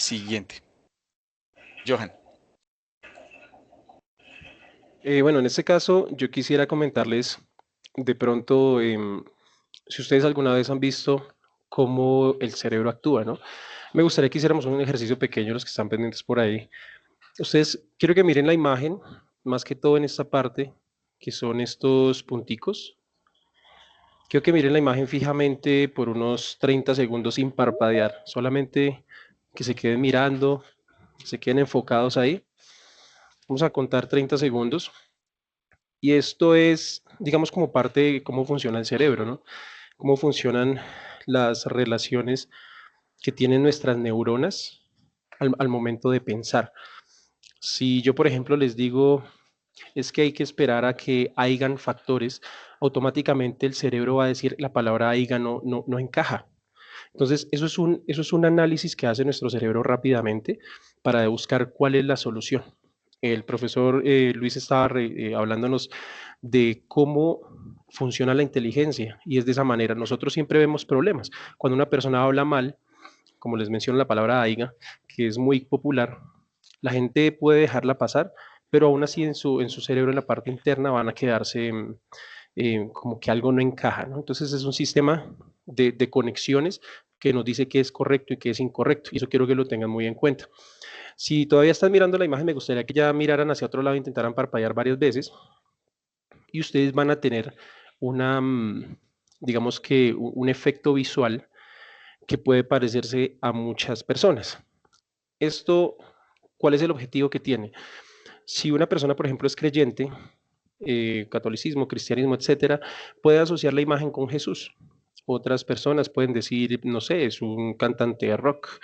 Siguiente. Johan. Bueno, en este caso yo quisiera comentarles de pronto, si ustedes alguna vez han visto cómo el cerebro actúa, ¿no? Me gustaría que hiciéramos un ejercicio pequeño, los que están pendientes por ahí. Ustedes, quiero que miren la imagen, más que todo en esta parte, que son estos punticos. Quiero que miren la imagen fijamente por unos 30 segundos sin parpadear, solamente que se queden mirando, se queden enfocados ahí. Vamos a contar 30 segundos. Y esto es, digamos, como parte de cómo funciona el cerebro, ¿no? Cómo funcionan las relaciones que tienen nuestras neuronas al momento de pensar. Si yo, por ejemplo, les digo, es que hay que esperar a que hayan factores, automáticamente el cerebro va a decir la palabra haiga no encaja. Entonces, eso es un análisis que hace nuestro cerebro rápidamente para buscar cuál es la solución. El profesor Luis estaba hablándonos de cómo funciona la inteligencia y es de esa manera. Nosotros siempre vemos problemas. Cuando una persona habla mal, como les menciono la palabra aiga, que es muy popular, la gente puede dejarla pasar, pero aún así en su cerebro, en la parte interna, van a quedarse como que algo no encaja, ¿no? Entonces es un sistema de conexiones que nos dice qué es correcto y qué es incorrecto, y eso quiero que lo tengan muy en cuenta. Si todavía están mirando la imagen, me gustaría que ya miraran hacia otro lado e intentaran parpadear varias veces, y ustedes van a tener una, digamos que un efecto visual que puede parecerse a muchas personas. Esto, ¿cuál es el objetivo que tiene? Si una persona, por ejemplo, es creyente, catolicismo, cristianismo, etcétera, puede asociar la imagen con Jesús. Otras personas pueden decir, no sé, es un cantante de rock,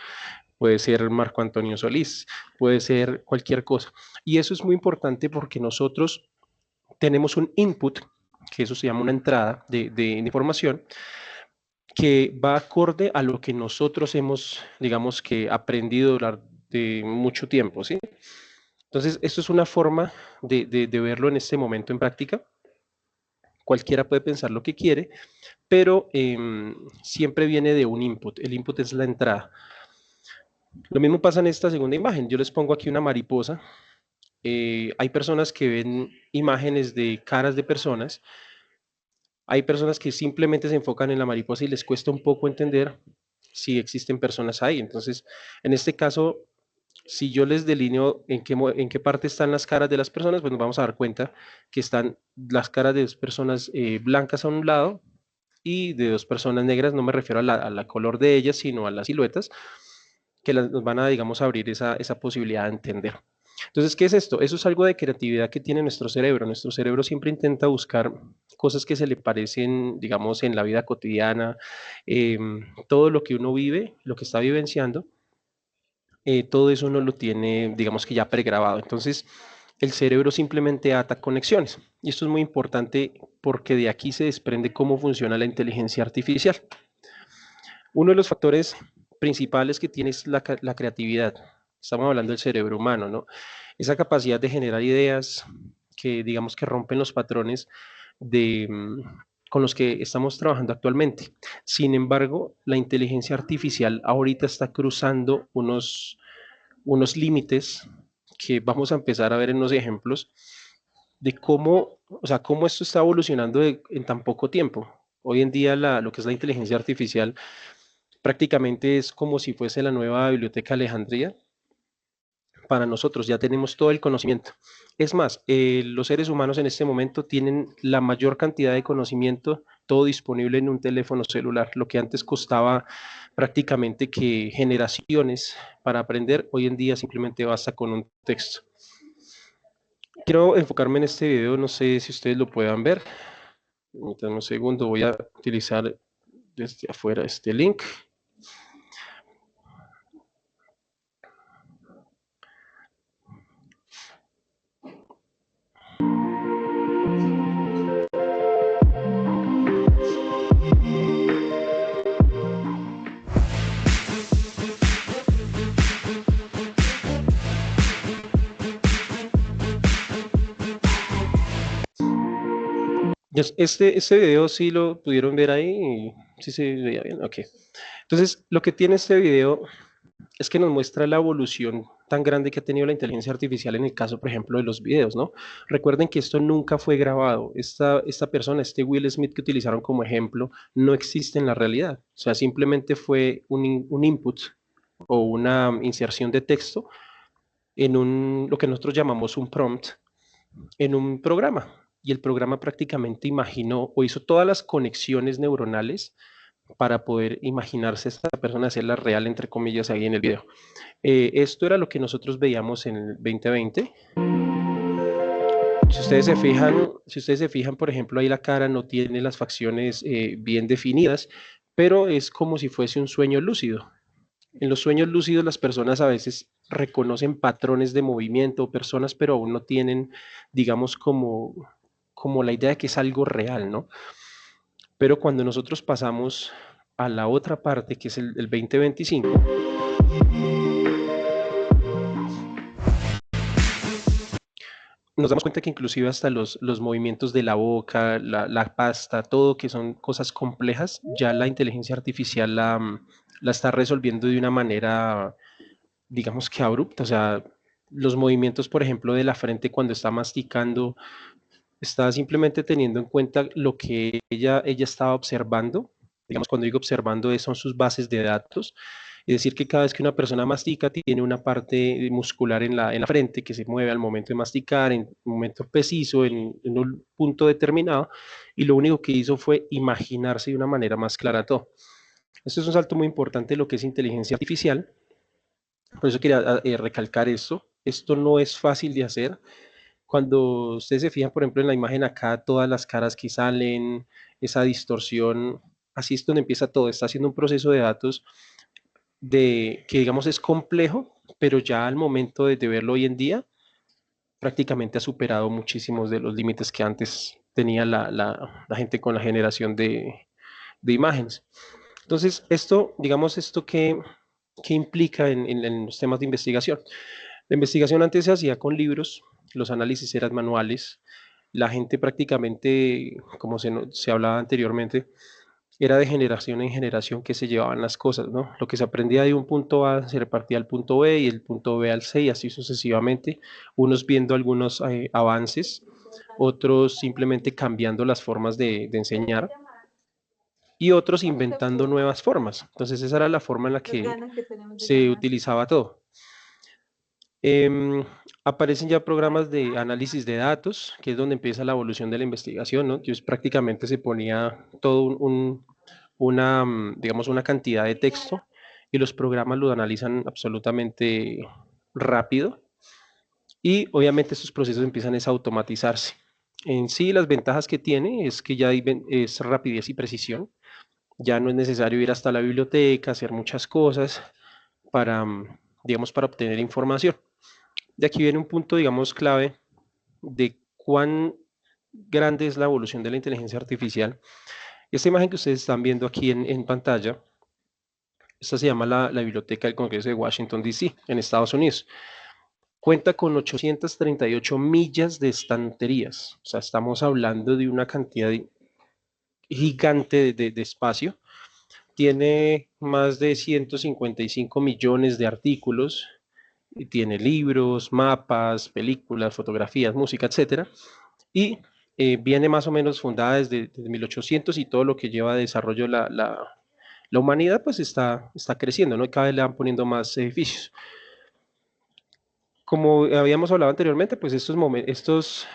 puede ser Marco Antonio Solís, puede ser cualquier cosa. Y eso es muy importante porque nosotros tenemos un input, que eso se llama una entrada de información, que va acorde a lo que nosotros hemos, digamos que, aprendido durante mucho tiempo, ¿sí? Entonces, esto es una forma de verlo en este momento en práctica. Cualquiera puede pensar lo que quiere, pero siempre viene de un input. El input es la entrada. Lo mismo pasa en esta segunda imagen. Yo les pongo aquí una mariposa. Hay personas que ven imágenes de caras de personas. Hay personas que simplemente se enfocan en la mariposa y les cuesta un poco entender si existen personas ahí. Entonces, en este caso, si yo les delineo en qué parte están las caras de las personas, pues nos vamos a dar cuenta que están las caras de dos personas blancas a un lado y de dos personas negras. No me refiero a la color de ellas, sino a las siluetas, que nos van a, digamos, abrir esa posibilidad de entender. Entonces, ¿qué es esto? Eso es algo de creatividad que tiene nuestro cerebro. Nuestro cerebro siempre intenta buscar cosas que se le parecen, digamos, en la vida cotidiana, eh, todo lo que uno vive, lo que está vivenciando, todo eso uno lo tiene, digamos que ya pregrabado. Entonces, el cerebro simplemente ata conexiones. Y esto es muy importante porque de aquí se desprende cómo funciona la inteligencia artificial. Uno de los factores principales que tiene es la creatividad. Estamos hablando del cerebro humano, ¿no? Esa capacidad de generar ideas que, digamos, que rompen los patrones de, con los que estamos trabajando actualmente. Sin embargo, la inteligencia artificial ahorita está cruzando unos límites que vamos a empezar a ver en los ejemplos de cómo, o sea, cómo esto está evolucionando en tan poco tiempo. Hoy en día lo que es la inteligencia artificial prácticamente es como si fuese la nueva biblioteca Alejandría. Para nosotros ya tenemos todo el conocimiento. Es más, los seres humanos en este momento tienen la mayor cantidad de conocimiento, todo disponible en un teléfono celular, lo que antes costaba prácticamente que generaciones para aprender, hoy en día simplemente basta con un texto. Quiero enfocarme en este video, no sé si ustedes lo puedan ver. Permítanme un segundo, voy a utilizar desde afuera este link. Este video sí lo pudieron ver ahí, sí se veía bien, ok. Entonces, lo que tiene este video es que nos muestra la evolución tan grande que ha tenido la inteligencia artificial en el caso, por ejemplo, de los videos, ¿no? Recuerden que esto nunca fue grabado. Esta persona, este Will Smith que utilizaron como ejemplo, no existe en la realidad. O sea, simplemente fue un input o una inserción de texto en lo que nosotros llamamos un prompt en un programa. Y el programa prácticamente imaginó o hizo todas las conexiones neuronales para poder imaginarse a esta persona, hacerla real, entre comillas, ahí en el video. Esto era lo que nosotros veíamos en el 2020. Si ustedes se fijan, por ejemplo, ahí la cara no tiene las facciones bien definidas, pero es como si fuese un sueño lúcido. En los sueños lúcidos las personas a veces reconocen patrones de movimiento o personas, pero aún no tienen, digamos, como la idea de que es algo real, ¿no? Pero cuando nosotros pasamos a la otra parte, que es el 2025, nos damos cuenta que inclusive hasta los movimientos de la boca, la pasta, todo que son cosas complejas, ya la inteligencia artificial la está resolviendo de una manera, digamos que abrupta. O sea, los movimientos, por ejemplo, de la frente cuando está masticando, está simplemente teniendo en cuenta lo que ella estaba observando. Digamos, cuando digo observando, son sus bases de datos. Es decir, que cada vez que una persona mastica, tiene una parte muscular en la frente que se mueve al momento de masticar, en un momento preciso, en un punto determinado, y lo único que hizo fue imaginarse de una manera más clara todo. Esto es un salto muy importante de lo que es inteligencia artificial. Por eso quería recalcar esto. Esto no es fácil de hacer. Cuando ustedes se fijan, por ejemplo, en la imagen acá, todas las caras que salen, esa distorsión, así es donde empieza todo. Está haciendo un proceso de datos que digamos es complejo, pero ya al momento de verlo hoy en día, prácticamente ha superado muchísimos de los límites que antes tenía la gente con la generación de imágenes. Entonces, digamos, esto que implica en los temas de investigación. La investigación antes se hacía con libros, los análisis eran manuales, la gente prácticamente, como se hablaba anteriormente, era de generación en generación que se llevaban las cosas, ¿no? Lo que se aprendía de un punto A se repartía al punto B y el punto B al C y así sucesivamente, unos viendo algunos avances, otros simplemente cambiando las formas de enseñar y otros inventando nuevas formas. Entonces esa era la forma en la que se utilizaba todo. Aparecen ya programas de análisis de datos, que es donde empieza la evolución de la investigación, ¿no? Entonces prácticamente se ponía todo digamos, una cantidad de texto y los programas lo analizan absolutamente rápido y obviamente estos procesos empiezan a automatizarse. En sí, las ventajas que tiene es que ya es rapidez y precisión. Ya no es necesario ir hasta la biblioteca, hacer muchas cosas para, digamos, para obtener información. De aquí viene un punto, digamos, clave de cuán grande es la evolución de la inteligencia artificial. Esta imagen que ustedes están viendo aquí en pantalla, esta se llama la Biblioteca del Congreso de Washington, D.C., en Estados Unidos. Cuenta con 838 millas de estanterías. O sea, estamos hablando de una cantidad gigante de espacio. Tiene más de 155 millones de artículos. Y tiene libros, mapas, películas, fotografías, música, etcétera. Y viene más o menos fundada desde 1800 y todo lo que lleva de desarrollo la humanidad pues está creciendo, ¿no? Y cada vez le van poniendo más edificios. Como habíamos hablado anteriormente, pues estas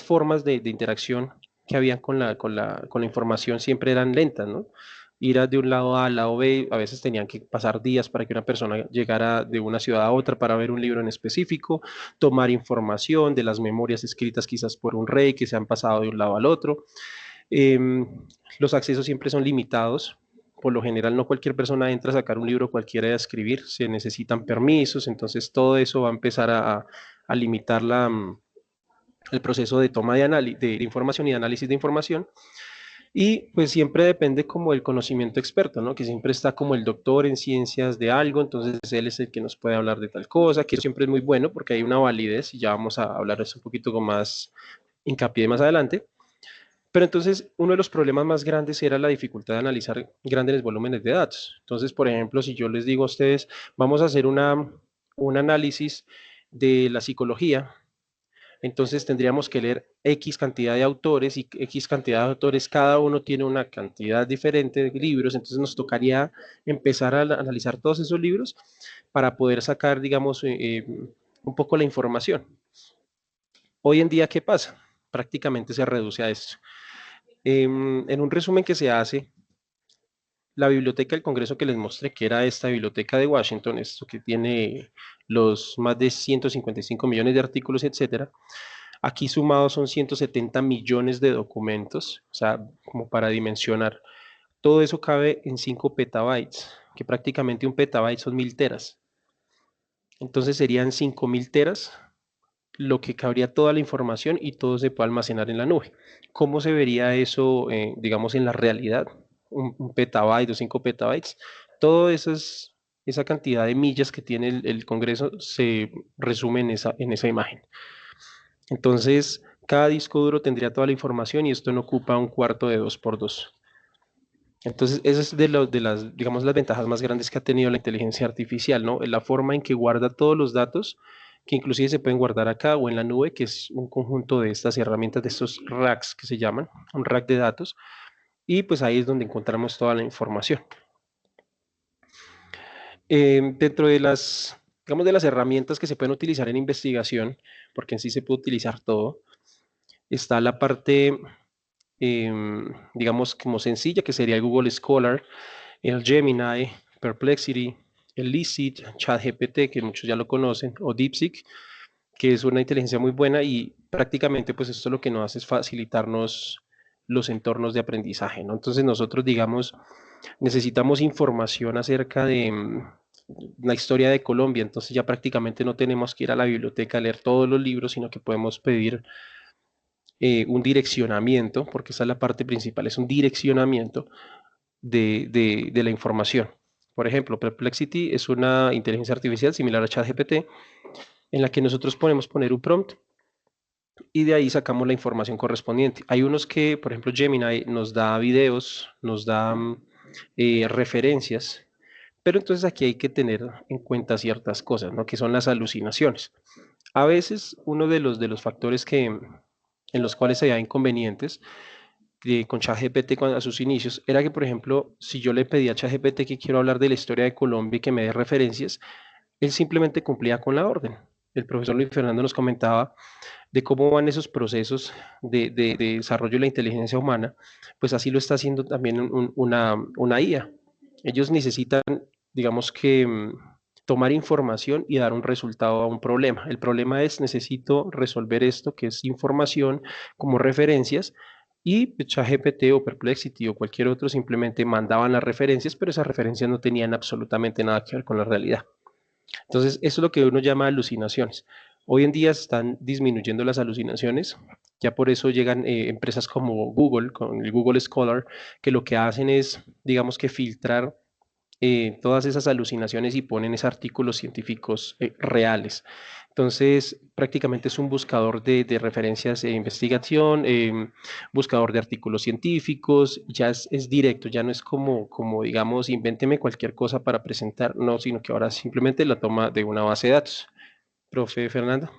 formas de interacción que habían con la información siempre eran lentas, ¿no? Ir de un lado A al lado B, a veces tenían que pasar días para que una persona llegara de una ciudad a otra para ver un libro en específico, tomar información de las memorias escritas quizás por un rey que se han pasado de un lado al otro. Eh, los accesos siempre son limitados. Por lo general, no cualquier persona entra a sacar un libro cualquiera de escribir, se necesitan permisos, entonces todo eso va a empezar a limitar el proceso de toma de información y de análisis de información. Y pues siempre depende como del conocimiento experto, ¿no? Que siempre está como el doctor en ciencias de algo, entonces él es el que nos puede hablar de tal cosa, que siempre es muy bueno porque hay una validez y ya vamos a hablar de eso un poquito con más hincapié más adelante. Pero entonces uno de los problemas más grandes era la dificultad de analizar grandes volúmenes de datos. Entonces, por ejemplo, si yo les digo a ustedes, vamos a hacer un análisis de la psicología, entonces tendríamos que leer X cantidad de autores y X cantidad de autores, cada uno tiene una cantidad diferente de libros, entonces nos tocaría empezar a analizar todos esos libros para poder sacar, digamos, un poco la información. Hoy en día, ¿qué pasa? Prácticamente se reduce a esto. En un resumen que se hace, la biblioteca del Congreso que les mostré, que era esta biblioteca de Washington, esto que tiene los más de 155 millones de artículos, etcétera, aquí sumados son 170 millones de documentos, o sea, como para dimensionar. Todo eso cabe en 5 petabytes, que prácticamente un petabyte son 1000 teras. Entonces serían 5000 teras lo que cabría toda la información y todo se puede almacenar en la nube. ¿Cómo se vería eso, digamos, en la realidad? Un petabyte o 5 petabytes. Todo esa cantidad de millas que tiene el Congreso se resume en esa imagen. Entonces, cada disco duro tendría toda la información y esto no ocupa un cuarto de 2 por 2. Entonces, esa es de las, digamos, las ventajas más grandes que ha tenido la inteligencia artificial, ¿no? La forma en que guarda todos los datos, que inclusive se pueden guardar acá o en la nube, que es un conjunto de estas herramientas, de estos racks que se llaman, un rack de datos, y pues ahí es donde encontramos toda la información. Dentro de las, digamos, de las herramientas que se pueden utilizar en investigación, porque en sí se puede utilizar todo, está la parte, digamos, como sencilla, que sería el Google Scholar, el Gemini, Perplexity, el Lucid, ChatGPT, que muchos ya lo conocen, o DeepSeek, que es una inteligencia muy buena y prácticamente pues esto lo que nos hace es facilitarnos los entornos de aprendizaje, ¿no? Entonces nosotros, digamos, necesitamos información acerca de la historia de Colombia, entonces ya prácticamente no tenemos que ir a la biblioteca a leer todos los libros, sino que podemos pedir un direccionamiento, porque esa es la parte principal, es un direccionamiento de la información. Por ejemplo, Perplexity es una inteligencia artificial similar a ChatGPT en la que nosotros podemos poner un prompt y de ahí sacamos la información correspondiente. Hay unos que, por ejemplo, Gemini nos da videos, nos da referencias, pero entonces aquí hay que tener en cuenta ciertas cosas, ¿no? Que son las alucinaciones. A veces uno de los factores en los cuales había inconvenientes con ChatGPT a sus inicios era que, por ejemplo, si yo le pedía a ChatGPT que quiero hablar de la historia de Colombia y que me dé referencias, él simplemente cumplía con la orden. El profesor Luis Fernando nos comentaba de cómo van esos procesos de desarrollo de la inteligencia humana, pues así lo está haciendo también una IA. Ellos necesitan, digamos que, tomar información y dar un resultado a un problema. El problema es, necesito resolver esto, que es información como referencias, y ChatGPT o Perplexity o cualquier otro simplemente mandaban las referencias, pero esas referencias no tenían absolutamente nada que ver con la realidad. Entonces, eso es lo que uno llama alucinaciones. Hoy en día están disminuyendo las alucinaciones, ya por eso llegan empresas como Google, con el Google Scholar, que lo que hacen es, digamos que filtrar todas esas alucinaciones y ponen esos artículos científicos reales. Entonces, prácticamente es un buscador de referencias de investigación, buscador de artículos científicos, ya es directo, ya no es como, digamos, invénteme cualquier cosa para presentar, no, sino que ahora simplemente la toma de una base de datos. Profe Fernando.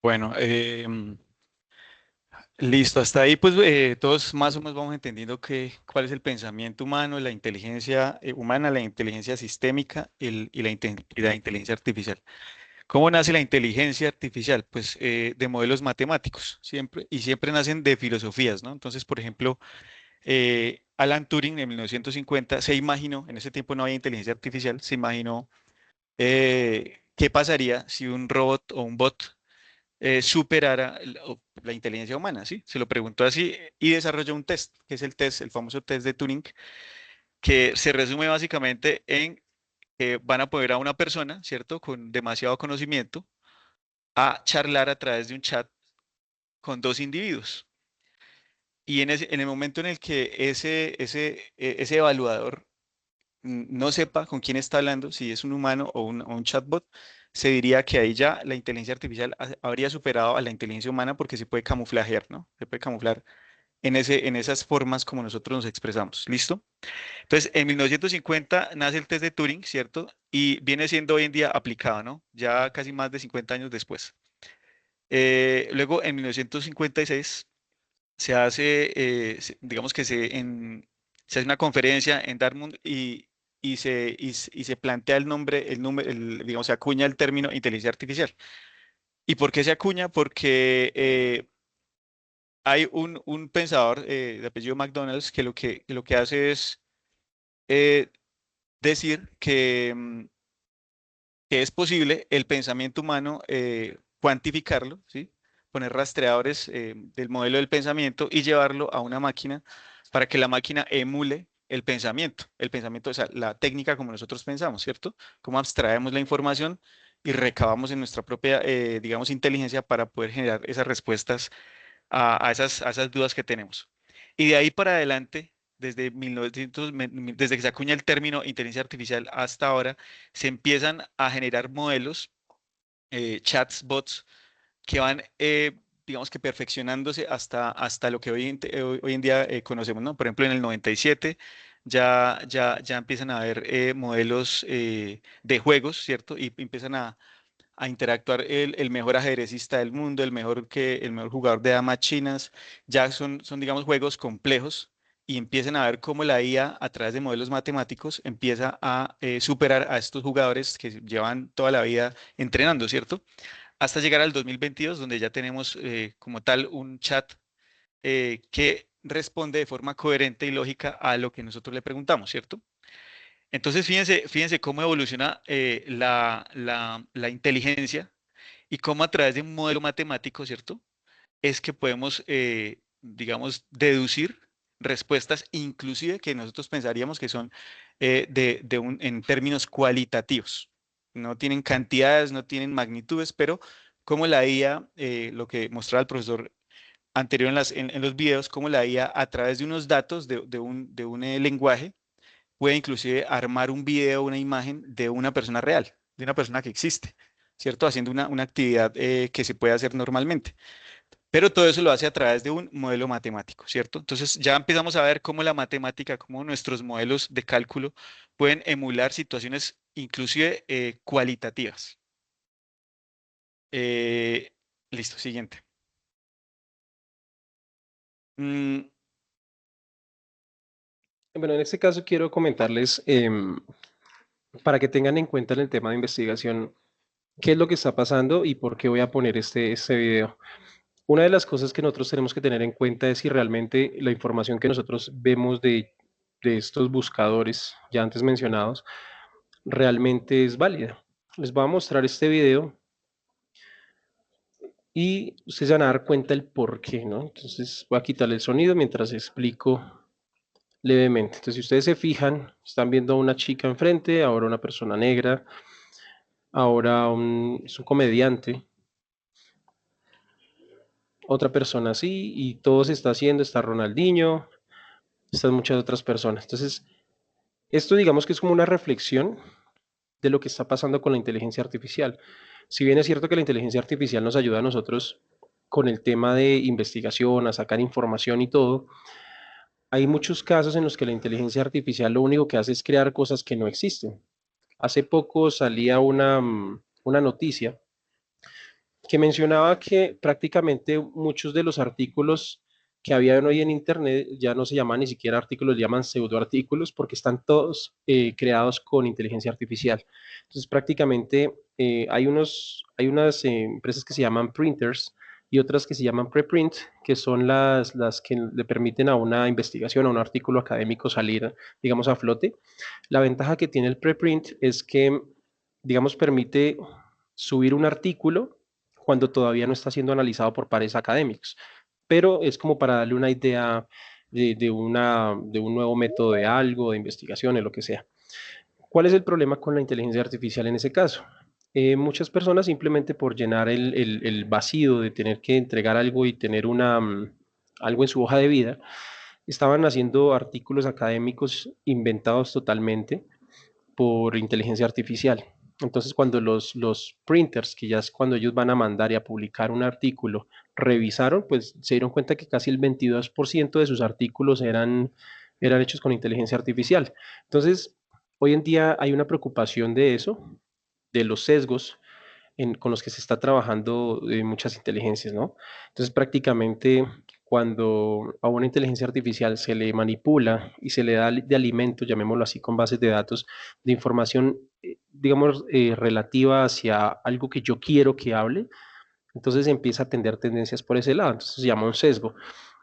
Bueno, listo, hasta ahí pues todos más o menos vamos entendiendo cuál es el pensamiento humano, la inteligencia humana, la inteligencia sistémica y la inteligencia artificial. ¿Cómo nace la inteligencia artificial? Pues de modelos matemáticos, siempre, y siempre nacen de filosofías, ¿no? Entonces, por ejemplo, Alan Turing en 1950 se imaginó, en ese tiempo no había inteligencia artificial, se imaginó qué pasaría si un robot o un bot superara la inteligencia humana, ¿sí? Se lo preguntó así y desarrolló un test, que es el test, el famoso test de Turing, que se resume básicamente en que van a poner a una persona, ¿cierto? Con demasiado conocimiento a charlar a través de un chat con dos individuos. Y en el momento en el que ese evaluador no sepa con quién está hablando, si es un humano o un chatbot, se diría que ahí ya la inteligencia artificial habría superado a la inteligencia humana porque se puede camuflajear, ¿no? Se puede camuflar en esas formas como nosotros nos expresamos. ¿Listo? Entonces, en 1950 nace el test de Turing, ¿cierto? Y viene siendo hoy en día aplicado, ¿no? Ya casi más de 50 años después. Luego, en 1956, se hace, digamos que se hace una conferencia en Dartmouth y se plantea digamos, se acuña el término inteligencia artificial. ¿Y por qué se acuña? Porque hay un pensador de apellido McDonald's que lo que hace es eh, decir que es posible el pensamiento humano cuantificarlo, ¿sí? Poner rastreadores del modelo del pensamiento y llevarlo a una máquina para que la máquina emule el pensamiento, o sea, la técnica como nosotros pensamos, ¿cierto? Cómo abstraemos la información y recabamos en nuestra propia, digamos, inteligencia para poder generar esas respuestas a esas dudas que tenemos. Y de ahí para adelante, desde 1900, desde que se acuña el término inteligencia artificial hasta ahora, se empiezan a generar modelos, chats, bots, que van, digamos que perfeccionándose hasta lo que hoy en día conocemos, ¿no? Por ejemplo, en el 97 ya empiezan a haber modelos de juegos, ¿cierto? Y empiezan a interactuar el mejor ajedrecista del mundo, el mejor jugador de damas chinas. Ya son, digamos, juegos complejos y empiezan a ver cómo la IA a través de modelos matemáticos empieza a superar a estos jugadores que llevan toda la vida entrenando, ¿cierto? Hasta llegar al 2022, donde ya tenemos como tal un chat que responde de forma coherente y lógica a lo que nosotros le preguntamos, ¿cierto? Entonces, fíjense cómo evoluciona la inteligencia y cómo a través de un modelo matemático, ¿cierto? Es que podemos, digamos, deducir respuestas inclusive que nosotros pensaríamos que son en términos cualitativos. No tienen cantidades, no tienen magnitudes, pero como la IA, lo que mostraba el profesor anterior en los videos, como la IA a través de unos datos de un lenguaje puede inclusive armar un video, una imagen de una persona real, de una persona que existe, ¿cierto? Haciendo una actividad que se puede hacer normalmente. Pero todo eso lo hace a través de un modelo matemático, ¿cierto? Entonces ya empezamos a ver cómo la matemática, cómo nuestros modelos de cálculo pueden emular situaciones inclusive cualitativas. Eh, Listo, siguiente. Mm, Bueno, en este caso quiero comentarles, para que tengan en cuenta en el tema de investigación, qué es lo que está pasando y por qué voy a poner este video. Una de las cosas que nosotros tenemos que tener en cuenta es si realmente la información que nosotros vemos de estos buscadores ya antes mencionados realmente es válida. Les voy a mostrar este video y ustedes van a dar cuenta el por qué, ¿no? Entonces voy a quitarle el sonido mientras explico levemente. Entonces, si ustedes se fijan, están viendo a una chica enfrente, ahora una persona negra, ahora es un comediante, otra persona así, y todo se está haciendo, está Ronaldinho, están muchas otras personas. Entonces, esto digamos que es como una reflexión de lo que está pasando con la inteligencia artificial. Si bien es cierto que la inteligencia artificial nos ayuda a nosotros con el tema de investigación, a sacar información y todo, hay muchos casos en los que la inteligencia artificial lo único que hace es crear cosas que no existen. Hace poco salía una noticia que mencionaba que prácticamente muchos de los artículos que habían hoy en Internet ya no se llaman ni siquiera artículos, llaman pseudoartículos porque están todos creados con inteligencia artificial. Entonces prácticamente hay unas empresas que se llaman printers y otras que se llaman preprint, que son las que le permiten a una investigación, a un artículo académico salir, digamos, a flote. La ventaja que tiene el preprint es que, digamos, permite subir un artículo cuando todavía no está siendo analizado por pares académicos, pero es como para darle una idea de un nuevo método de algo, de investigación, de lo que sea. ¿Cuál es el problema con la inteligencia artificial en ese caso? Muchas personas simplemente por llenar el vacío de tener que entregar algo y tener algo en su hoja de vida, estaban haciendo artículos académicos inventados totalmente por inteligencia artificial. Entonces, cuando los printers, que ya es cuando ellos van a mandar y a publicar un artículo, revisaron, pues se dieron cuenta que casi el 22% de sus artículos eran hechos con inteligencia artificial. Entonces, hoy en día hay una preocupación de eso, de los sesgos con los que se está trabajando muchas inteligencias, ¿no? Entonces, prácticamente cuando a una inteligencia artificial se le manipula y se le da de alimento, llamémoslo así, con bases de datos, de información, digamos, relativa hacia algo que yo quiero que hable, entonces empieza a tener tendencias por ese lado, entonces se llama un sesgo.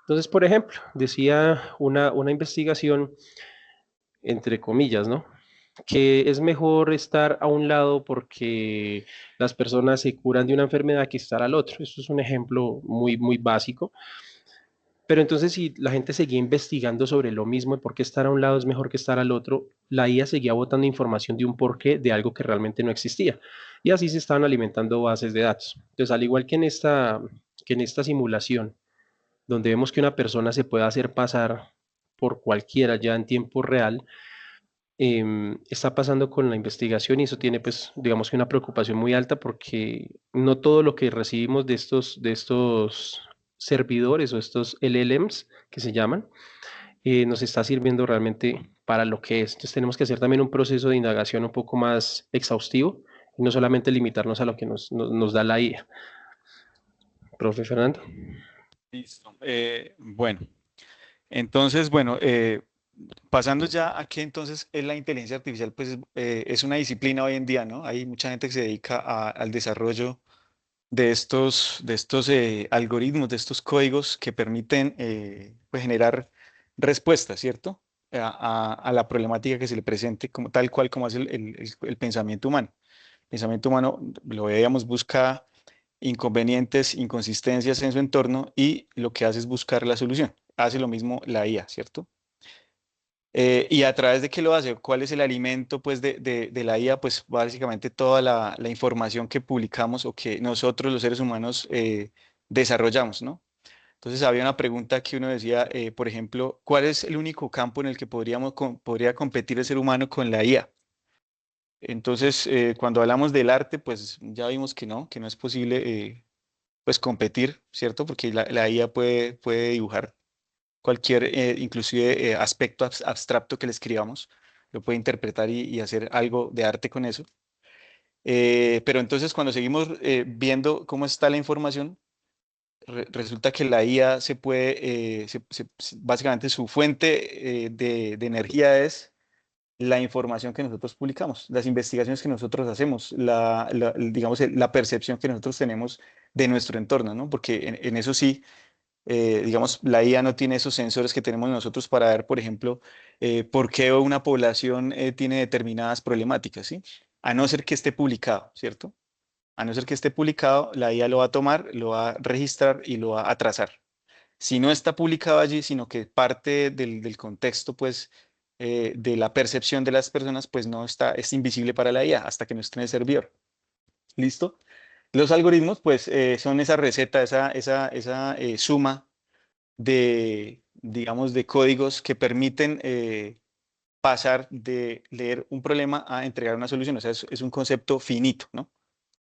Entonces, por ejemplo, decía una investigación, entre comillas, ¿no? Que es mejor estar a un lado porque las personas se curan de una enfermedad que estar al otro. Eso es un ejemplo muy, muy básico. Pero entonces si la gente seguía investigando sobre lo mismo, de por qué estar a un lado es mejor que estar al otro, la IA seguía botando información de un porqué de algo que realmente no existía. Y así se estaban alimentando bases de datos. Entonces, al igual que en esta simulación, donde vemos que una persona se puede hacer pasar por cualquiera ya en tiempo real, está pasando con la investigación y eso tiene, pues, digamos que una preocupación muy alta porque no todo lo que recibimos de estos servidores o estos LLMs que se llaman, nos está sirviendo realmente para lo que es. Entonces tenemos que hacer también un proceso de indagación un poco más exhaustivo y no solamente limitarnos a lo que nos da la IA. Profe Fernando. Listo. Bueno, entonces, bueno, pasando ya a qué entonces es la inteligencia artificial, pues es una disciplina hoy en día, ¿no? Hay mucha gente que se dedica al desarrollo de estos algoritmos, de estos códigos que permiten pues generar respuestas, ¿cierto? A la problemática que se le presente, como, tal cual como es el pensamiento humano. El pensamiento humano, lo veíamos, busca inconvenientes, inconsistencias en su entorno y lo que hace es buscar la solución. Hace lo mismo la IA, ¿cierto? Y a través de qué lo hace, cuál es el alimento pues de la IA, pues básicamente toda la información que publicamos o que nosotros los seres humanos desarrollamos, ¿no? Entonces había una pregunta que uno decía, por ejemplo, ¿cuál es el único campo en el que podría competir el ser humano con la IA? Entonces, cuando hablamos del arte, pues ya vimos que no es posible pues competir, ¿cierto? Porque la IA puede dibujar cualquier, inclusive aspecto abstracto que le escribamos, lo puede interpretar y hacer algo de arte con eso. Pero entonces cuando seguimos viendo cómo está la información, resulta que la IA se puede, básicamente su fuente de energía es la información que nosotros publicamos, las investigaciones que nosotros hacemos, digamos, la percepción que nosotros tenemos de nuestro entorno, ¿no? Porque en eso sí digamos, la IA no tiene esos sensores que tenemos nosotros para ver, por ejemplo, por qué una población tiene determinadas problemáticas, ¿sí? A no ser que esté publicado, ¿cierto? A no ser que esté publicado, la IA lo va a tomar, lo va a registrar y lo va a trazar. Si no está publicado allí, sino que parte del contexto, pues, de la percepción de las personas, pues no está, es invisible para la IA hasta que no esté en el servidor. ¿Listo? Los algoritmos, pues, son esa receta, esa suma digamos, de códigos que permiten pasar de leer un problema a entregar una solución. O sea, es un concepto finito, ¿no?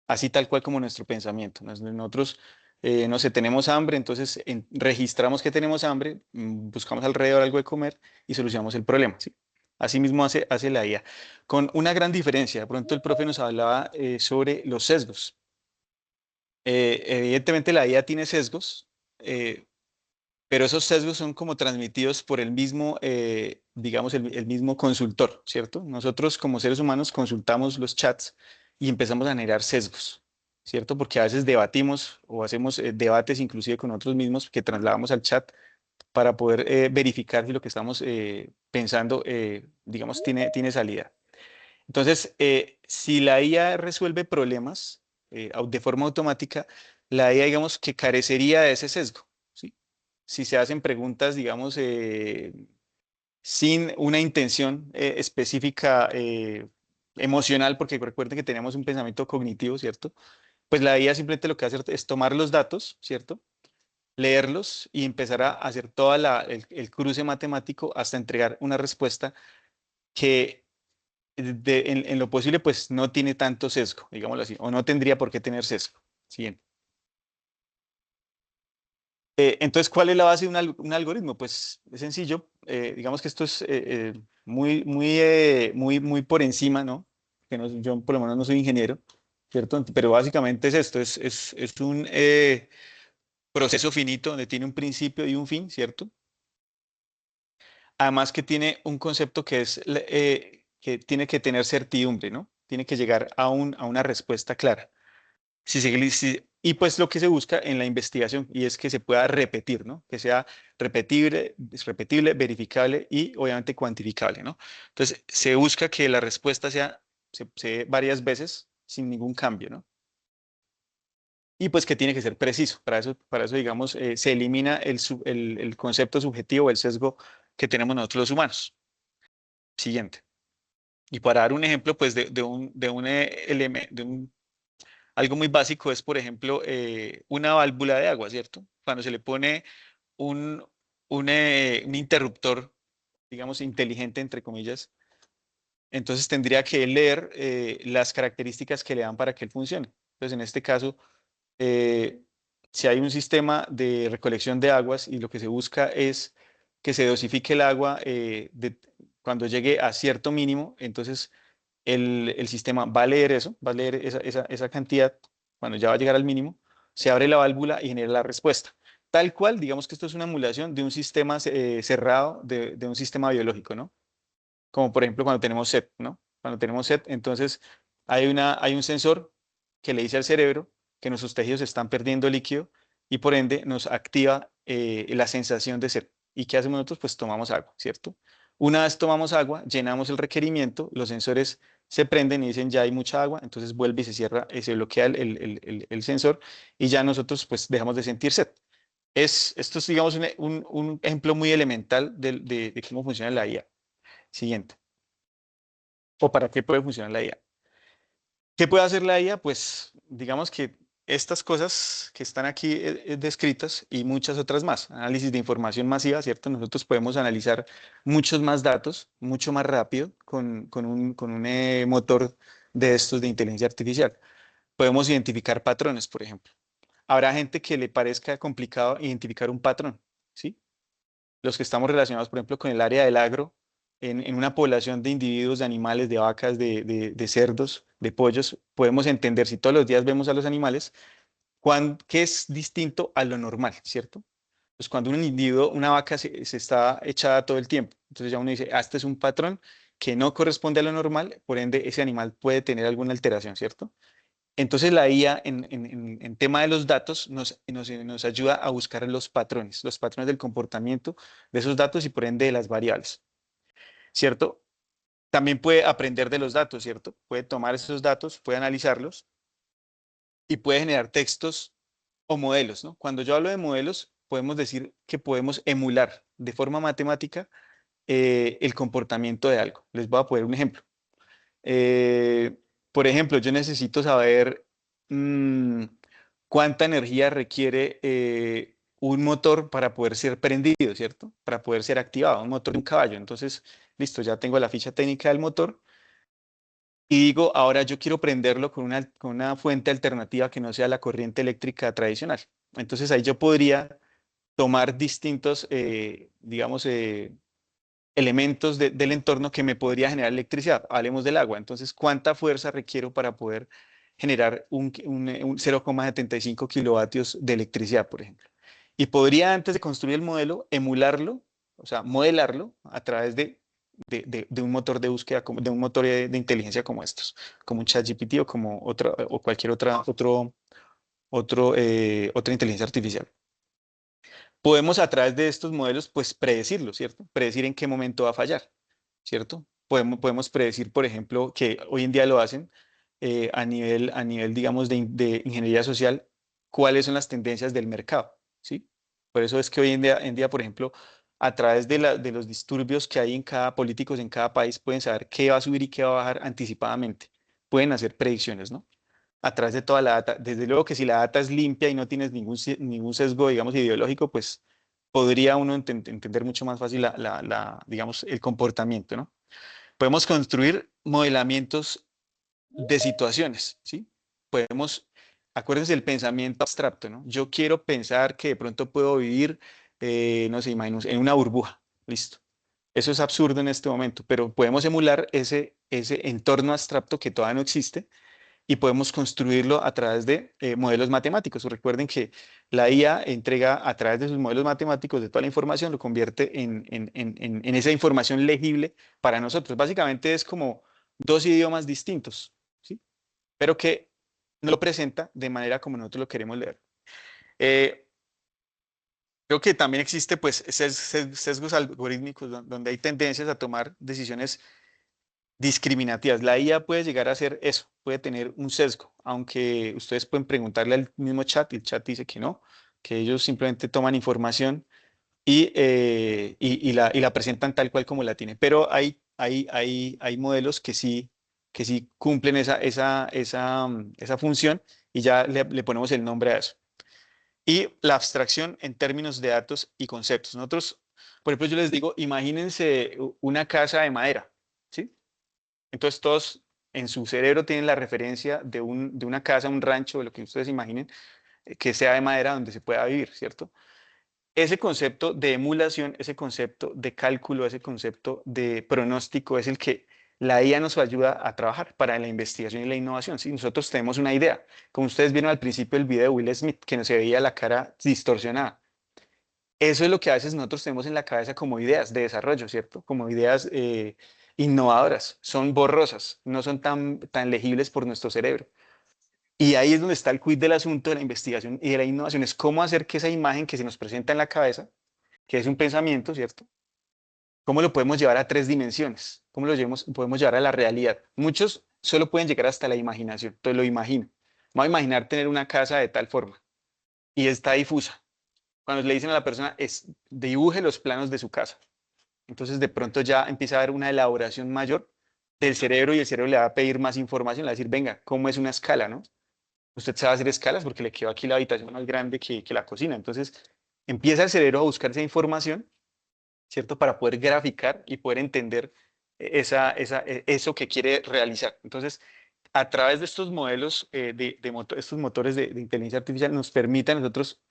Así tal cual como nuestro pensamiento. Nosotros, no sé, tenemos hambre, entonces registramos que tenemos hambre, buscamos alrededor algo de comer y solucionamos el problema, ¿sí? Así mismo hace la IA. Con una gran diferencia, de pronto el profe nos hablaba sobre los sesgos. Evidentemente la IA tiene sesgos, pero esos sesgos son como transmitidos por el mismo, digamos, el mismo consultor, ¿cierto? Nosotros como seres humanos consultamos los chats y empezamos a generar sesgos, ¿cierto? Porque a veces debatimos o hacemos debates inclusive con nosotros mismos que trasladamos al chat para poder verificar si lo que estamos pensando, digamos, tiene salida. Entonces, si la IA resuelve problemas de forma automática, la IA, digamos, que carecería de ese sesgo, ¿sí? Si se hacen preguntas, digamos, sin una intención específica emocional, porque recuerden que tenemos un pensamiento cognitivo, ¿cierto? Pues la IA simplemente lo que hace es tomar los datos, ¿cierto? Leerlos y empezar a hacer el cruce matemático hasta entregar una respuesta que en lo posible, pues no tiene tanto sesgo, digámoslo así, o no tendría por qué tener sesgo. Siguiente. Entonces, ¿cuál es la base de un algoritmo? Pues es sencillo. Digamos que esto es muy por encima, ¿no? Yo por lo menos no soy ingeniero, ¿cierto? Pero básicamente es esto, es un proceso finito donde tiene un principio y un fin, ¿cierto? Además que tiene un concepto que es que tiene que tener certidumbre, ¿no? Tiene que llegar a una respuesta clara. Y pues lo que se busca en la investigación y es que se pueda repetir, ¿no? Que sea repetible, verificable y obviamente cuantificable, ¿no? Entonces se busca que la respuesta se dé varias veces sin ningún cambio, ¿no? Y pues que tiene que ser preciso. Para eso digamos, se elimina el concepto subjetivo, el sesgo que tenemos nosotros los humanos. Siguiente. Y para dar un ejemplo, pues de un algo muy básico es, por ejemplo, una válvula de agua, ¿cierto? Cuando se le pone un, un interruptor, digamos, inteligente, entre comillas, entonces tendría que leer las características que le dan para que él funcione. Entonces, en este caso, eh, si hay un sistema de recolección de aguas y lo que se busca es que se dosifique el agua cuando llegue a cierto mínimo, entonces el sistema va a leer eso, va a leer esa cantidad, cuando ya va a llegar al mínimo, se abre la válvula y genera la respuesta. Tal cual, digamos que esto es una emulación de un sistema cerrado, de un sistema biológico, ¿no? Como por ejemplo cuando tenemos sed, ¿no? Cuando tenemos sed, entonces hay un sensor que le dice al cerebro que nuestros tejidos están perdiendo líquido y por ende nos activa la sensación de sed. ¿Y qué hacemos nosotros? Pues tomamos agua, ¿cierto? Una vez tomamos agua, llenamos el requerimiento, los sensores se prenden y dicen ya hay mucha agua, entonces vuelve y se cierra, se bloquea el sensor y ya nosotros pues dejamos de sentir sed. Esto es, digamos, un ejemplo muy elemental de cómo funciona la IA. Siguiente. ¿O para qué puede funcionar la IA? ¿Qué puede hacer la IA? Pues digamos que estas cosas que están aquí descritas y muchas otras más. Análisis de información masiva, ¿cierto? Nosotros podemos analizar muchos más datos, mucho más rápido con un motor de estos de inteligencia artificial. Podemos identificar patrones, por ejemplo. Habrá gente que le parezca complicado identificar un patrón, ¿sí? Los que estamos relacionados, por ejemplo, con el área del agro, en una población de individuos, de animales, de vacas, de cerdos, de pollos, podemos entender si todos los días vemos a los animales, qué es distinto a lo normal, ¿cierto? Pues cuando un individuo, una vaca se está echada todo el tiempo, entonces ya uno dice, ah, este es un patrón que no corresponde a lo normal, por ende ese animal puede tener alguna alteración, ¿cierto? Entonces la IA en tema de los datos nos ayuda a buscar los patrones del comportamiento de esos datos y por ende de las variables, ¿cierto? También puede aprender de los datos, ¿cierto? Puede tomar esos datos, puede analizarlos y puede generar textos o modelos, ¿no? Cuando yo hablo de modelos, podemos decir que podemos emular de forma matemática el comportamiento de algo. Les voy a poner un ejemplo. Eh, por ejemplo, yo necesito saber mm, cuánta energía requiere un motor para poder ser prendido, ¿cierto? Para poder ser activado, un motor de un caballo. Entonces, listo, ya tengo la ficha técnica del motor y digo, ahora yo quiero prenderlo con una fuente alternativa que no sea la corriente eléctrica tradicional. Entonces ahí yo podría tomar distintos, digamos, elementos del entorno que me podría generar electricidad. Hablemos del agua. Entonces, ¿cuánta fuerza requiero para poder generar un 0,75 kilovatios de electricidad, por ejemplo? Y podría, antes de construir el modelo, emularlo, o sea, modelarlo a través de un motor de búsqueda, de un motor de inteligencia como estos, como un ChatGPT o como otra, o cualquier otra inteligencia artificial. Podemos a través de estos modelos, pues predecirlo, ¿cierto? Predecir en qué momento va a fallar, ¿cierto? Podemos predecir, por ejemplo, que hoy en día lo hacen a nivel, digamos, de ingeniería social, cuáles son las tendencias del mercado, ¿sí? Por eso es que hoy en día, por ejemplo, a través de los disturbios que hay en cada políticos en cada país, pueden saber qué va a subir y qué va a bajar anticipadamente. Pueden hacer predicciones, ¿no? A través de toda la data. Desde luego que si la data es limpia y no tienes ningún sesgo, digamos, ideológico, pues podría uno entender mucho más fácil digamos, el comportamiento, ¿no? Podemos construir modelamientos de situaciones, ¿sí? Podemos, acuérdense del pensamiento abstracto, ¿no? Yo quiero pensar que de pronto puedo vivir, no sé, imaginemos, en una burbuja, listo. Eso es absurdo en este momento, pero podemos emular ese entorno abstracto que todavía no existe y podemos construirlo a través de modelos matemáticos. Recuerden que la IA entrega a través de sus modelos matemáticos de toda la información, lo convierte en esa información legible para nosotros. Básicamente es como dos idiomas distintos, ¿sí? Pero que nos lo presenta de manera como nosotros lo queremos leer. Eh, Creo que también existe pues sesgos algorítmicos donde hay tendencias a tomar decisiones discriminativas. La IA puede llegar a hacer eso, puede tener un sesgo, aunque ustedes pueden preguntarle al mismo chat y el chat dice que no, que ellos simplemente toman información y la presentan tal cual como la tiene. Pero hay modelos que sí cumplen esa función y ya le ponemos el nombre a eso. Y la abstracción en términos de datos y conceptos. Nosotros, por ejemplo, yo les digo, imagínense una casa de madera, ¿sí? Entonces todos en su cerebro tienen la referencia de una casa, un rancho, de lo que ustedes imaginen, que sea de madera donde se pueda vivir, ¿cierto? Ese concepto de emulación, ese concepto de cálculo, ese concepto de pronóstico es el que la IA nos ayuda a trabajar para la investigación y la innovación. Si nosotros tenemos una idea, como ustedes vieron al principio del video de Will Smith, que no se veía la cara distorsionada, eso es lo que a veces nosotros tenemos en la cabeza como ideas de desarrollo, ¿cierto? Como ideas innovadoras. Son borrosas, no son tan legibles por nuestro cerebro. Y ahí es donde está el quid del asunto de la investigación y de la innovación, es cómo hacer que esa imagen que se nos presenta en la cabeza, que es un pensamiento, ¿cierto? ¿Cómo lo podemos llevar a tres dimensiones? ¿Cómo podemos llevar a la realidad? Muchos solo pueden llegar hasta la imaginación, entonces lo imagino. Vamos a imaginar tener una casa de tal forma y está difusa. Cuando le dicen a la persona, dibuje los planos de su casa. Entonces de pronto ya empieza a haber una elaboración mayor del cerebro y el cerebro le va a pedir más información, le va a decir, venga, ¿cómo es una escala, no? Usted sabe hacer escalas porque le quedó aquí la habitación más grande que la cocina. Entonces empieza el cerebro a buscar esa información, ¿cierto? Para poder graficar y poder entender eso que quiere realizar. Entonces, a través de estos modelos, estos motores de inteligencia artificial, nos permite a nosotros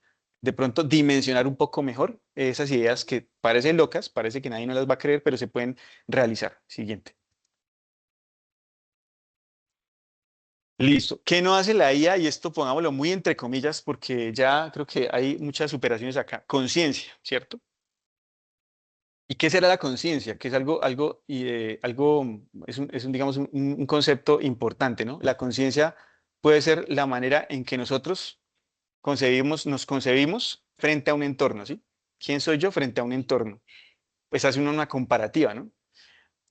de pronto dimensionar un poco mejor esas ideas que parecen locas, parece que nadie no las va a creer, pero se pueden realizar. Siguiente. Listo. ¿Qué no hace la IA? Y esto pongámoslo muy entre comillas porque ya creo que hay muchas superaciones acá. Conciencia, ¿cierto? ¿Y qué será la conciencia? Que es digamos, un concepto importante, ¿no? La conciencia puede ser la manera en que nosotros nos concebimos frente a un entorno, ¿sí? ¿Quién soy yo frente a un entorno? Pues hace uno una comparativa, ¿no?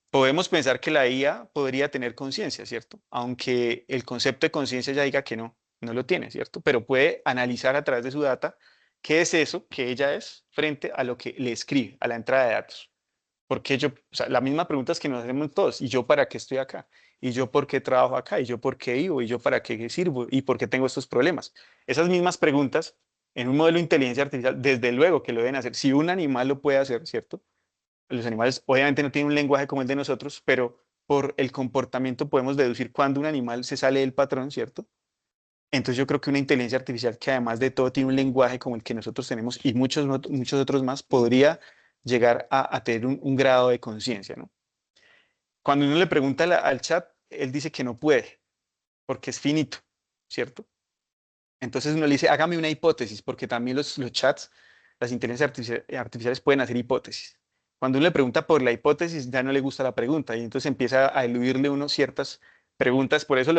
Podemos pensar que la IA podría tener conciencia, ¿cierto? Aunque el concepto de conciencia ya diga que no, no lo tiene, ¿cierto? Pero puede analizar a través de su data qué es eso que ella es frente a lo que le escribe, a la entrada de datos. Porque yo, o sea, la misma pregunta es que nos hacemos todos, ¿y yo para qué estoy acá? ¿Y yo por qué trabajo acá? ¿Y yo por qué vivo? ¿Y yo para qué sirvo? ¿Y por qué tengo estos problemas? Esas mismas preguntas en un modelo de inteligencia artificial, desde luego que lo deben hacer. Si un animal lo puede hacer, ¿cierto? Los animales obviamente no tienen un lenguaje como el de nosotros, pero por el comportamiento podemos deducir cuándo un animal se sale del patrón, ¿cierto? Entonces yo creo que una inteligencia artificial que además de todo tiene un lenguaje como el que nosotros tenemos y muchos otros más, podría llegar a tener un grado de conciencia, ¿no? Cuando uno le pregunta al chat, él dice que no puede, porque es finito, ¿cierto? Entonces uno le dice, hágame una hipótesis, porque también los chats, las inteligencias artificiales pueden hacer hipótesis. Cuando uno le pregunta por la hipótesis, ya no le gusta la pregunta y entonces empieza a eludirle uno ciertas preguntas. Por eso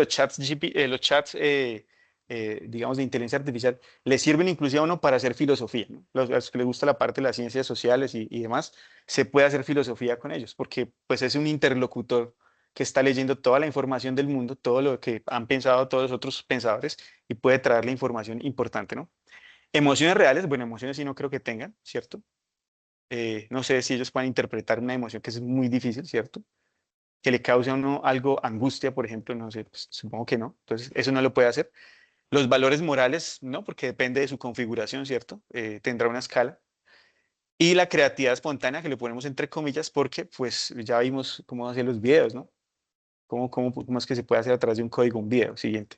digamos, de inteligencia artificial, le sirven inclusive a uno para hacer filosofía, ¿no? A los que les gusta la parte de las ciencias sociales y demás, se puede hacer filosofía con ellos, porque pues es un interlocutor que está leyendo toda la información del mundo, todo lo que han pensado todos los otros pensadores y puede traerle información importante, ¿no? Emociones reales, bueno, emociones sí no creo que tengan, ¿cierto? No sé si ellos puedan interpretar una emoción que es muy difícil, ¿cierto? Que le cause a uno algo, angustia, por ejemplo, no sé, pues, supongo que no. Entonces, eso no lo puede hacer. Los valores morales, no, porque depende de su configuración, ¿cierto? Tendrá una escala. Y la creatividad espontánea que le ponemos entre comillas porque pues ya vimos cómo hacer los videos, ¿no? Cómo es que se puede hacer a través de un código un video. Siguiente.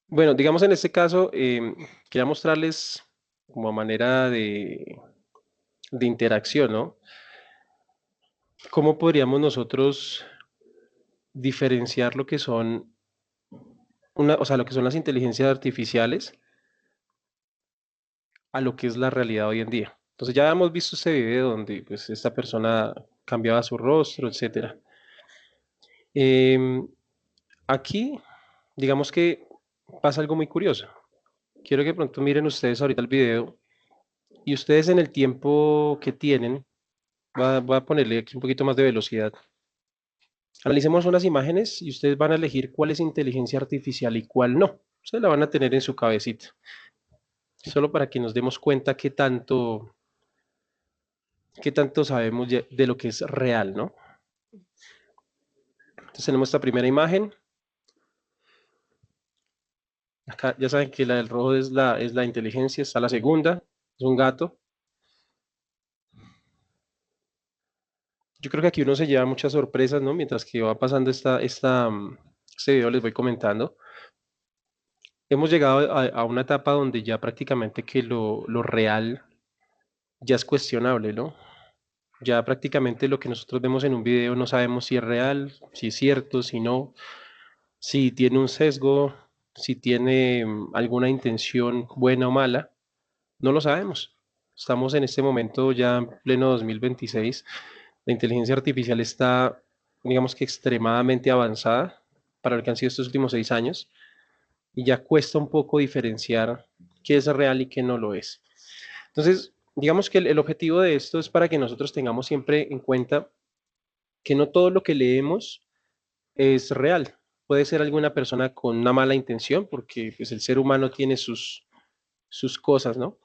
Bueno, digamos en este caso, quería mostrarles como manera de interacción, ¿no? ¿Cómo podríamos nosotros diferenciar lo que son o sea, lo que son las inteligencias artificiales a lo que es la realidad hoy en día? Entonces ya hemos visto este video donde pues esta persona cambiaba su rostro, etcétera. Em, Aquí, digamos que pasa algo muy curioso. Quiero que pronto miren ustedes ahorita el video y ustedes en el tiempo que tienen, voy a ponerle aquí un poquito más de velocidad. Analicemos unas imágenes y ustedes van a elegir cuál es inteligencia artificial y cuál no. Ustedes la van a tener en su cabecita, solo para que nos demos cuenta qué tanto sabemos de lo que es real, ¿no? Entonces tenemos esta primera imagen. Acá ya saben que la del rojo es la inteligencia. Está la segunda, es un gato. Yo creo que aquí uno se lleva muchas sorpresas, ¿no? Mientras que va pasando este video les voy comentando. Hemos llegado a una etapa donde ya prácticamente que lo real ya es cuestionable, ¿no? Ya prácticamente lo que nosotros vemos en un video no sabemos si es real, si es cierto, si no, si tiene un sesgo, si tiene alguna intención buena o mala, no lo sabemos. Estamos en este momento ya en pleno 2026. La inteligencia artificial está, digamos que extremadamente avanzada para lo que han sido estos últimos 6 años y ya cuesta un poco diferenciar qué es real y qué no lo es. Entonces, digamos que el objetivo de esto es para que nosotros tengamos siempre en cuenta que no todo lo que leemos es real. Puede ser alguna persona con una mala intención, porque pues, el ser humano tiene sus cosas, ¿no?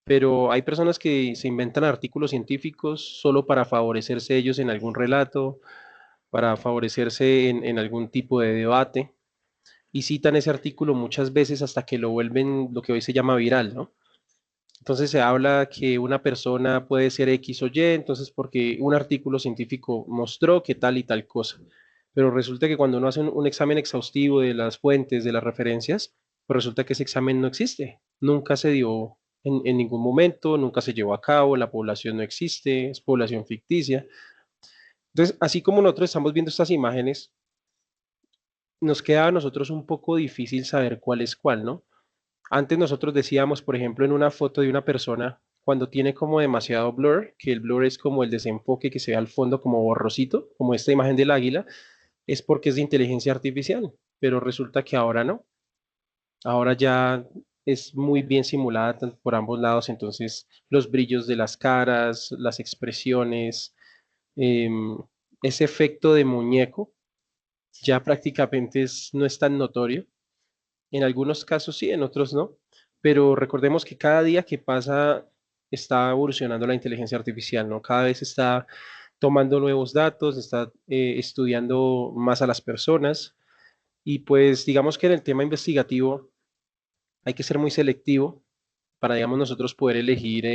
Pero hay personas que se inventan artículos científicos solo para favorecerse ellos en algún relato, para favorecerse en algún tipo de debate, y citan ese artículo muchas veces hasta que lo vuelven lo que hoy se llama viral, ¿no? Entonces se habla que una persona puede ser X o Y, entonces porque un artículo científico mostró que tal y tal cosa. Pero resulta que cuando uno hace un examen exhaustivo de las fuentes, de las referencias, pues resulta que ese examen no existe. Nunca se dio en ningún momento, nunca se llevó a cabo, la población no existe, es población ficticia. Entonces, así como nosotros estamos viendo estas imágenes, nos queda a nosotros un poco difícil saber cuál es cuál, ¿no? Antes nosotros decíamos, por ejemplo, en una foto de una persona, cuando tiene como demasiado blur, que el blur es como el desenfoque que se ve al fondo como borrosito, como esta imagen del águila, es porque es de inteligencia artificial, pero resulta que ahora no. Ahora ya es muy bien simulada por ambos lados, entonces los brillos de las caras, las expresiones, em, ese efecto de muñeco ya prácticamente no es tan notorio. En algunos casos sí, en otros no, pero recordemos que cada día que pasa está evolucionando la inteligencia artificial, ¿no? Cada vez está tomando nuevos datos, está estudiando más a las personas y pues digamos que en el tema investigativo hay que ser muy selectivo para, digamos, nosotros poder elegir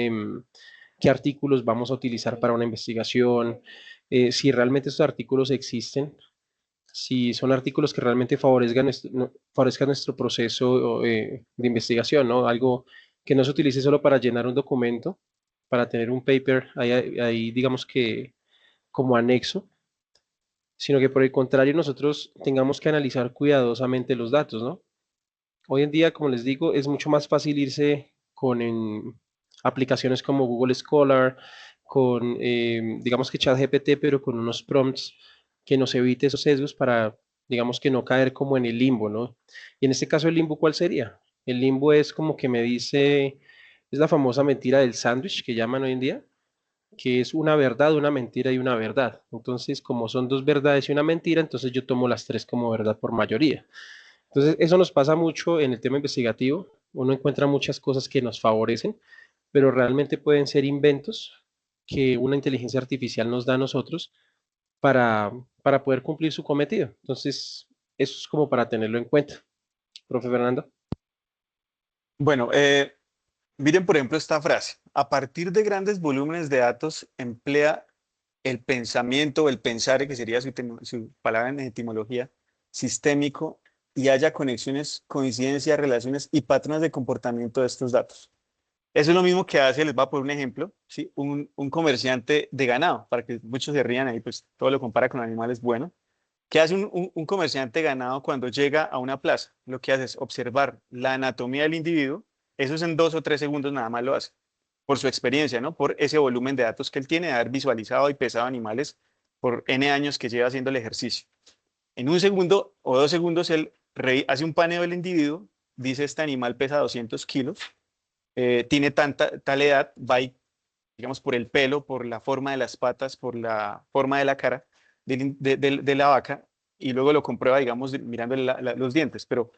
qué artículos vamos a utilizar para una investigación, si realmente estos artículos existen, si son artículos que realmente favorezcan nuestro proceso de investigación, ¿no? Algo que no se utilice solo para llenar un documento, para tener un paper ahí digamos que como anexo, sino que por el contrario nosotros tengamos que analizar cuidadosamente los datos, ¿no? Hoy en día, como les digo, es mucho más fácil irse con aplicaciones como Google Scholar, con, digamos que ChatGPT, pero con unos prompts que nos evite esos sesgos para, digamos que no caer como en el limbo, ¿no? Y en este caso, ¿el limbo cuál sería? El limbo es como que me dice, es la famosa mentira del sándwich que llaman hoy en día, que es una verdad, una mentira y una verdad. Entonces, como son dos verdades y una mentira, entonces yo tomo las tres como verdad por mayoría. Entonces, eso nos pasa mucho en el tema investigativo. Uno encuentra muchas cosas que nos favorecen, pero realmente pueden ser inventos que una inteligencia artificial nos da a nosotros para, para poder cumplir su cometido. Entonces, eso es como para tenerlo en cuenta. Profe Fernando. Bueno, miren por ejemplo esta frase. A partir de grandes volúmenes de datos emplea el pensamiento o el pensar, que sería su palabra en etimología, sistémico, y haya conexiones, coincidencias, relaciones y patrones de comportamiento de estos datos. Eso es lo mismo que hace, les voy a poner un ejemplo, ¿sí? Un comerciante de ganado, para que muchos se rían ahí, pues todo lo compara con animales, bueno. ¿Qué hace un comerciante de ganado cuando llega a una plaza? Lo que hace es observar la anatomía del individuo, eso es en 2 o 3 segundos nada más lo hace, por su experiencia, ¿no? Por ese volumen de datos que él tiene de haber visualizado y pesado animales por N años que lleva haciendo el ejercicio. En 1 segundo o 2 segundos él hace un paneo del individuo, dice este animal pesa 200 kilos, tiene tal edad, va y, digamos, por el pelo, por la forma de las patas, por la forma de la cara de la vaca, y luego lo comprueba, digamos, mirando los dientes. Pero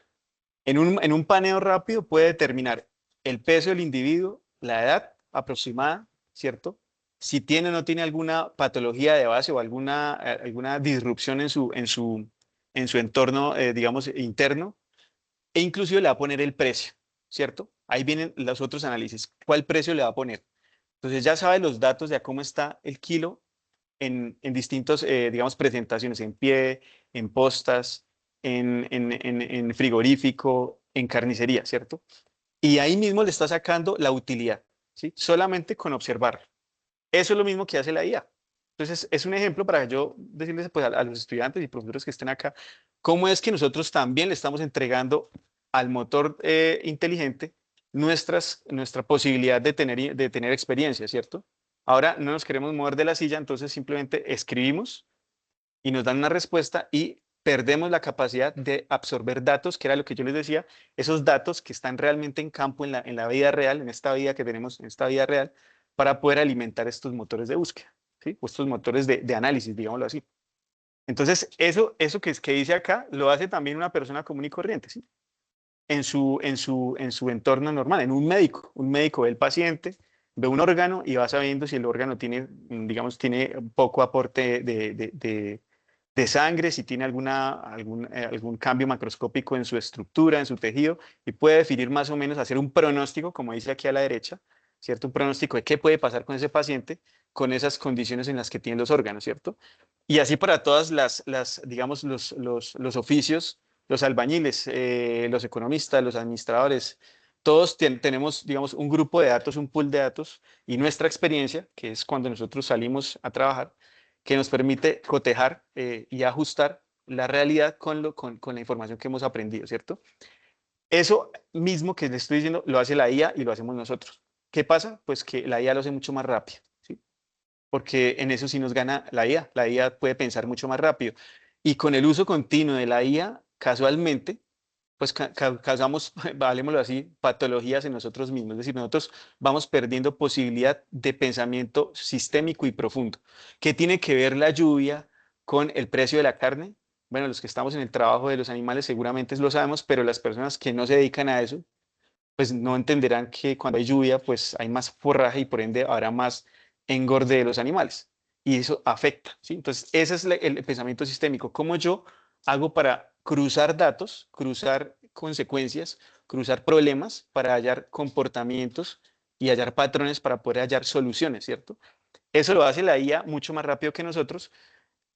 en un paneo rápido puede determinar el peso del individuo, la edad aproximada, ¿cierto? Si tiene o no tiene alguna patología de base o alguna disrupción en su entorno, digamos, interno, e inclusive le va a poner el precio, ¿cierto? Ahí vienen los otros análisis. ¿Cuál precio le va a poner? Entonces ya sabe los datos de a cómo está el kilo en distintos, digamos, presentaciones, en pie, en postas, en frigorífico, en carnicería, ¿cierto? Y ahí mismo le está sacando la utilidad, ¿sí? Solamente con observar. Eso es lo mismo que hace la IA. Entonces, es un ejemplo para yo decirles pues, a los estudiantes y profesores que estén acá, cómo es que nosotros también le estamos entregando al motor inteligente nuestra posibilidad de tener experiencia, ¿cierto? Ahora no nos queremos mover de la silla, entonces simplemente escribimos y nos dan una respuesta y perdemos la capacidad de absorber datos, que era lo que yo les decía, esos datos que están realmente en campo, en la vida real, en esta vida que tenemos, en esta vida real, para poder alimentar estos motores de búsqueda, ¿sí? O estos motores de análisis, digámoslo así. Entonces, eso que dice acá, lo hace también una persona común y corriente, ¿sí? En su entorno normal, en un médico ve el paciente, ve un órgano y va sabiendo si el órgano tiene, digamos, tiene poco aporte de sangre, si tiene algún cambio macroscópico en su estructura, en su tejido, y puede definir más o menos, hacer un pronóstico, como dice aquí a la derecha, ¿cierto? Un pronóstico de qué puede pasar con ese paciente con esas condiciones en las que tienen los órganos, ¿cierto? Y así para todas digamos, los oficios, los albañiles, los economistas, los administradores, todos tenemos, digamos, un grupo de datos, un pool de datos y nuestra experiencia, que es cuando nosotros salimos a trabajar, que nos permite cotejar y ajustar la realidad con la información que hemos aprendido, ¿cierto? Eso mismo que les estoy diciendo lo hace la IA y lo hacemos nosotros. ¿Qué pasa? Pues que la IA lo hace mucho más rápido, ¿sí? Porque en eso sí nos gana la IA. La IA puede pensar mucho más rápido. Y con el uso continuo de la IA, casualmente, pues causamos, valémoslo así, patologías en nosotros mismos. Es decir, nosotros vamos perdiendo posibilidad de pensamiento sistémico y profundo. ¿Qué tiene que ver la lluvia con el precio de la carne? Bueno, los que estamos en el trabajo de los animales seguramente lo sabemos, pero las personas que no se dedican a eso, pues no entenderán que cuando hay lluvia, pues hay más forraje y por ende habrá más engorde de los animales. Y eso afecta, ¿sí? Entonces, ese es el pensamiento sistémico. ¿Cómo yo hago para cruzar datos, cruzar consecuencias, cruzar problemas para hallar comportamientos y hallar patrones para poder hallar soluciones, ¿cierto? Eso lo hace la IA mucho más rápido que nosotros,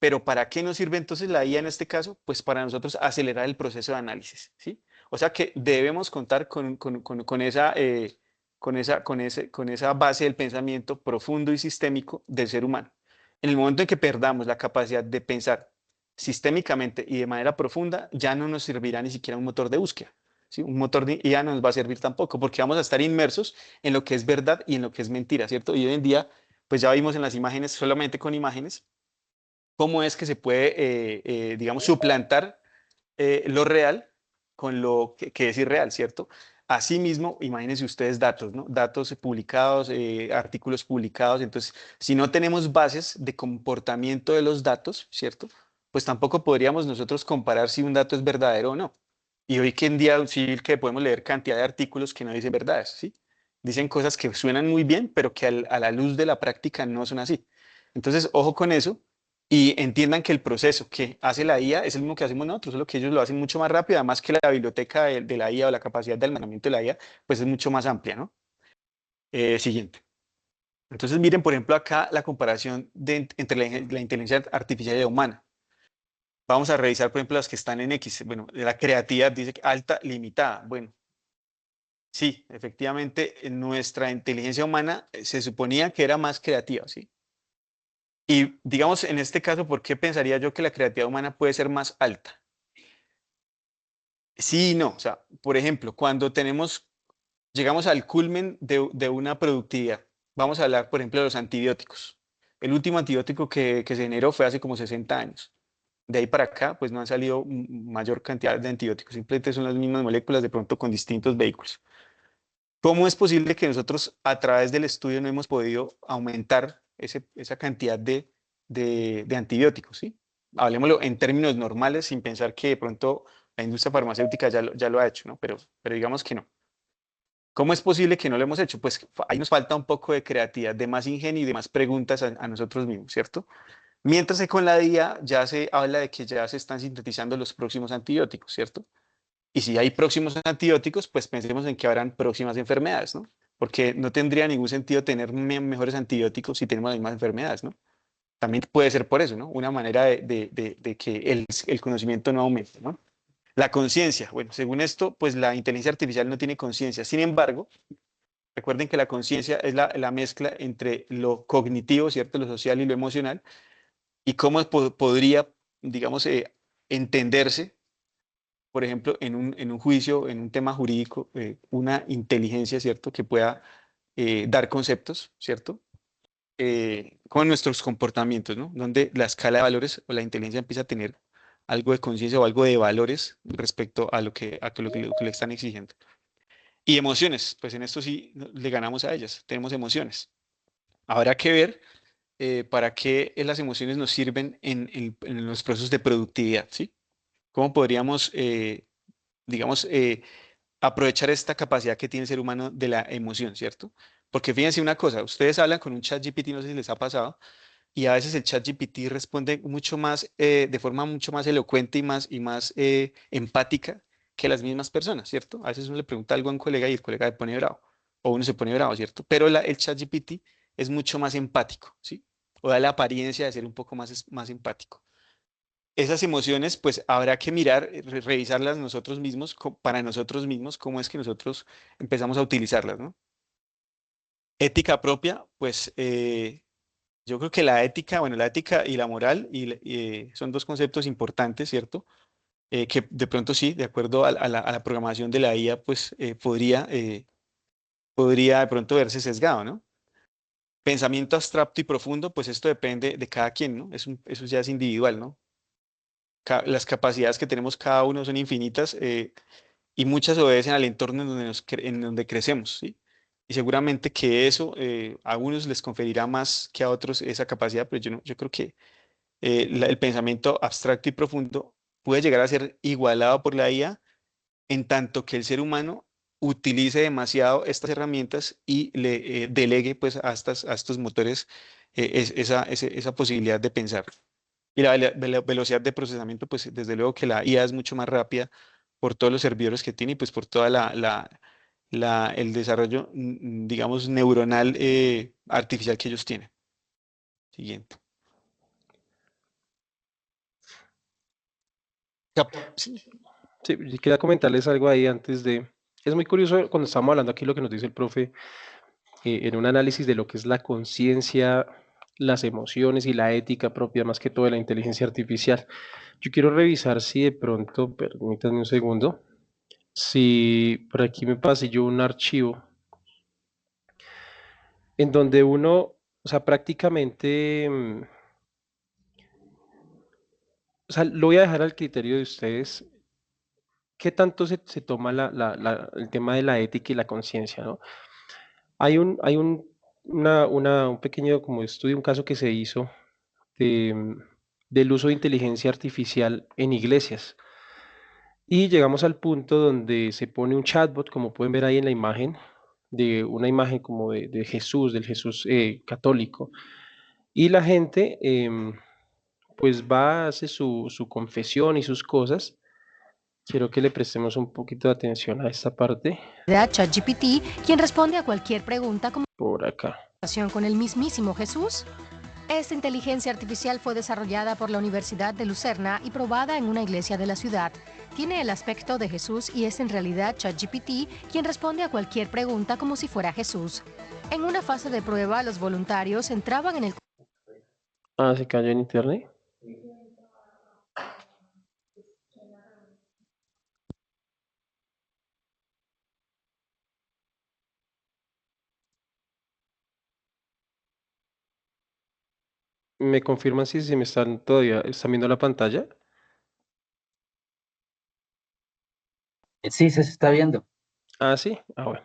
pero ¿para qué nos sirve entonces la IA en este caso? Pues para nosotros acelerar el proceso de análisis, ¿sí? O sea que debemos contar con esa base del pensamiento profundo y sistémico del ser humano. En el momento en que perdamos la capacidad de pensar sistémicamente y de manera profunda, ya no nos servirá ni siquiera un motor de búsqueda, ¿sí? Un motor de IA no nos va a servir tampoco, porque vamos a estar inmersos en lo que es verdad y en lo que es mentira, ¿cierto? Y hoy en día, pues ya vimos en las imágenes, solamente con imágenes, cómo es que se puede, digamos, suplantar lo real con lo que es irreal, ¿cierto? Asimismo, imagínense ustedes datos, ¿no? Datos publicados, artículos publicados. Entonces, si no tenemos bases de comportamiento de los datos, ¿cierto? Pues tampoco podríamos nosotros comparar si un dato es verdadero o no. Y hoy que en día sí que podemos leer cantidad de artículos que no dicen verdades, ¿sí? Dicen cosas que suenan muy bien, pero que a la luz de la práctica no son así. Entonces, ojo con eso, y entiendan que el proceso que hace la IA es el mismo que hacemos nosotros, solo que ellos lo hacen mucho más rápido, además que la biblioteca de la IA o la capacidad de almacenamiento de la IA, pues es mucho más amplia, ¿no? Siguiente. Entonces, miren, por ejemplo, acá la comparación entre la inteligencia artificial y la humana. Vamos a revisar, por ejemplo, las que están en X. Bueno, la creatividad dice que alta, limitada. Bueno, sí, efectivamente, nuestra inteligencia humana se suponía que era más creativa, ¿sí? Y digamos, en este caso, ¿por qué pensaría yo que la creatividad humana puede ser más alta? Sí y no. O sea, por ejemplo, cuando llegamos al culmen de una productividad, vamos a hablar, por ejemplo, de los antibióticos. El último antibiótico que se generó fue hace como 60 años. De ahí para acá, pues no han salido mayor cantidad de antibióticos, simplemente son las mismas moléculas, de pronto con distintos vehículos. ¿Cómo es posible que nosotros a través del estudio no hemos podido aumentar esa cantidad de antibióticos, ¿sí? Hablemoslo en términos normales, sin pensar que de pronto la industria farmacéutica ya lo ha hecho, ¿no? Pero digamos que no. ¿Cómo es posible que no lo hemos hecho? Pues ahí nos falta un poco de creatividad, de más ingenio y de más preguntas a nosotros mismos, ¿cierto? Mientras que con la IA ya se habla de que ya se están sintetizando los próximos antibióticos, ¿cierto? Y si hay próximos antibióticos, pues pensemos en que habrán próximas enfermedades, ¿no? Porque no tendría ningún sentido tener mejores antibióticos si tenemos las mismas enfermedades, ¿no? También puede ser por eso, ¿no? Una manera de que el conocimiento no aumente, ¿no? La conciencia, bueno, según esto, pues la inteligencia artificial no tiene conciencia. Sin embargo, recuerden que la conciencia es la mezcla entre lo cognitivo, ¿cierto? Lo social y lo emocional, y cómo podría, digamos, entenderse, por ejemplo, en un juicio, en un tema jurídico, una inteligencia, ¿cierto? Que pueda dar conceptos, ¿cierto? Con nuestros comportamientos, ¿no? Donde la escala de valores o la inteligencia empieza a tener algo de conciencia o algo de valores respecto a lo que le están exigiendo. Y emociones, pues en esto sí le ganamos a ellas, tenemos emociones. Habrá que ver para qué las emociones nos sirven en los procesos de productividad, ¿sí? ¿Cómo podríamos, digamos, aprovechar esta capacidad que tiene el ser humano de la emoción, ¿cierto? Porque fíjense una cosa, ustedes hablan con un chat GPT, no sé si les ha pasado, y a veces el chat GPT responde mucho más, de forma mucho más elocuente y más empática que las mismas personas, ¿cierto? A veces uno le pregunta algo a un colega y el colega se pone bravo, o uno se pone bravo, ¿cierto? Pero el chat GPT es mucho más empático, ¿sí? O da la apariencia de ser un poco más empático. Esas emociones, pues habrá que mirar, revisarlas nosotros mismos, para nosotros mismos, cómo es que nosotros empezamos a utilizarlas, ¿no? Ética propia, pues yo creo que la ética, bueno, la ética y la moral son dos conceptos importantes, ¿cierto? Que de pronto sí, de acuerdo a la programación de la IA, pues podría de pronto verse sesgado, ¿no? Pensamiento abstracto y profundo, pues esto depende de cada quien, ¿no? Eso ya es individual, ¿no? Las capacidades que tenemos cada uno son infinitas, y muchas obedecen al entorno en donde crecemos, ¿sí? Y seguramente que eso a unos les conferirá más que a otros esa capacidad, pero yo creo que el pensamiento abstracto y profundo puede llegar a ser igualado por la IA en tanto que el ser humano utilice demasiado estas herramientas y le delegue pues a estos motores esa posibilidad de pensar. Y la velocidad de procesamiento, pues desde luego que la IA es mucho más rápida por todos los servidores que tiene y pues por toda el desarrollo, digamos, neuronal artificial que ellos tienen. Siguiente. Sí, Sí, yo quería comentarles algo ahí antes de... Es muy curioso cuando estamos hablando aquí lo que nos dice el profe en un análisis de lo que es la conciencia, las emociones y la ética propia, más que todo de la inteligencia artificial. Yo quiero revisar si de pronto, permítanme un segundo, si por aquí me pasé yo un archivo en donde uno, o sea, prácticamente, o sea, lo voy a dejar al criterio de ustedes, qué tanto se toma el tema de la ética y la conciencia, ¿no? Hay un pequeño como estudio, un caso que se hizo del uso de inteligencia artificial en iglesias. Y llegamos al punto donde se pone un chatbot, como pueden ver ahí en la imagen, de una imagen como de Jesús, del Jesús católico. Y la gente pues va, hace su confesión y sus cosas. Quiero que le prestemos un poquito de atención a esta parte ChatGPT, quien responde a cualquier pregunta como por acá. relación con el mismísimo Jesús. Esta inteligencia artificial fue desarrollada por la Universidad de Lucerna y probada en una iglesia de la ciudad. Tiene el aspecto de Jesús y es en realidad ChatGPT quien responde a cualquier pregunta como si fuera Jesús. En una fase de prueba, los voluntarios entraban en el... Ah, se cayó en internet. ¿Me confirman si se me están viendo la pantalla? Sí, se está viendo. Ah, sí. Ah, bueno.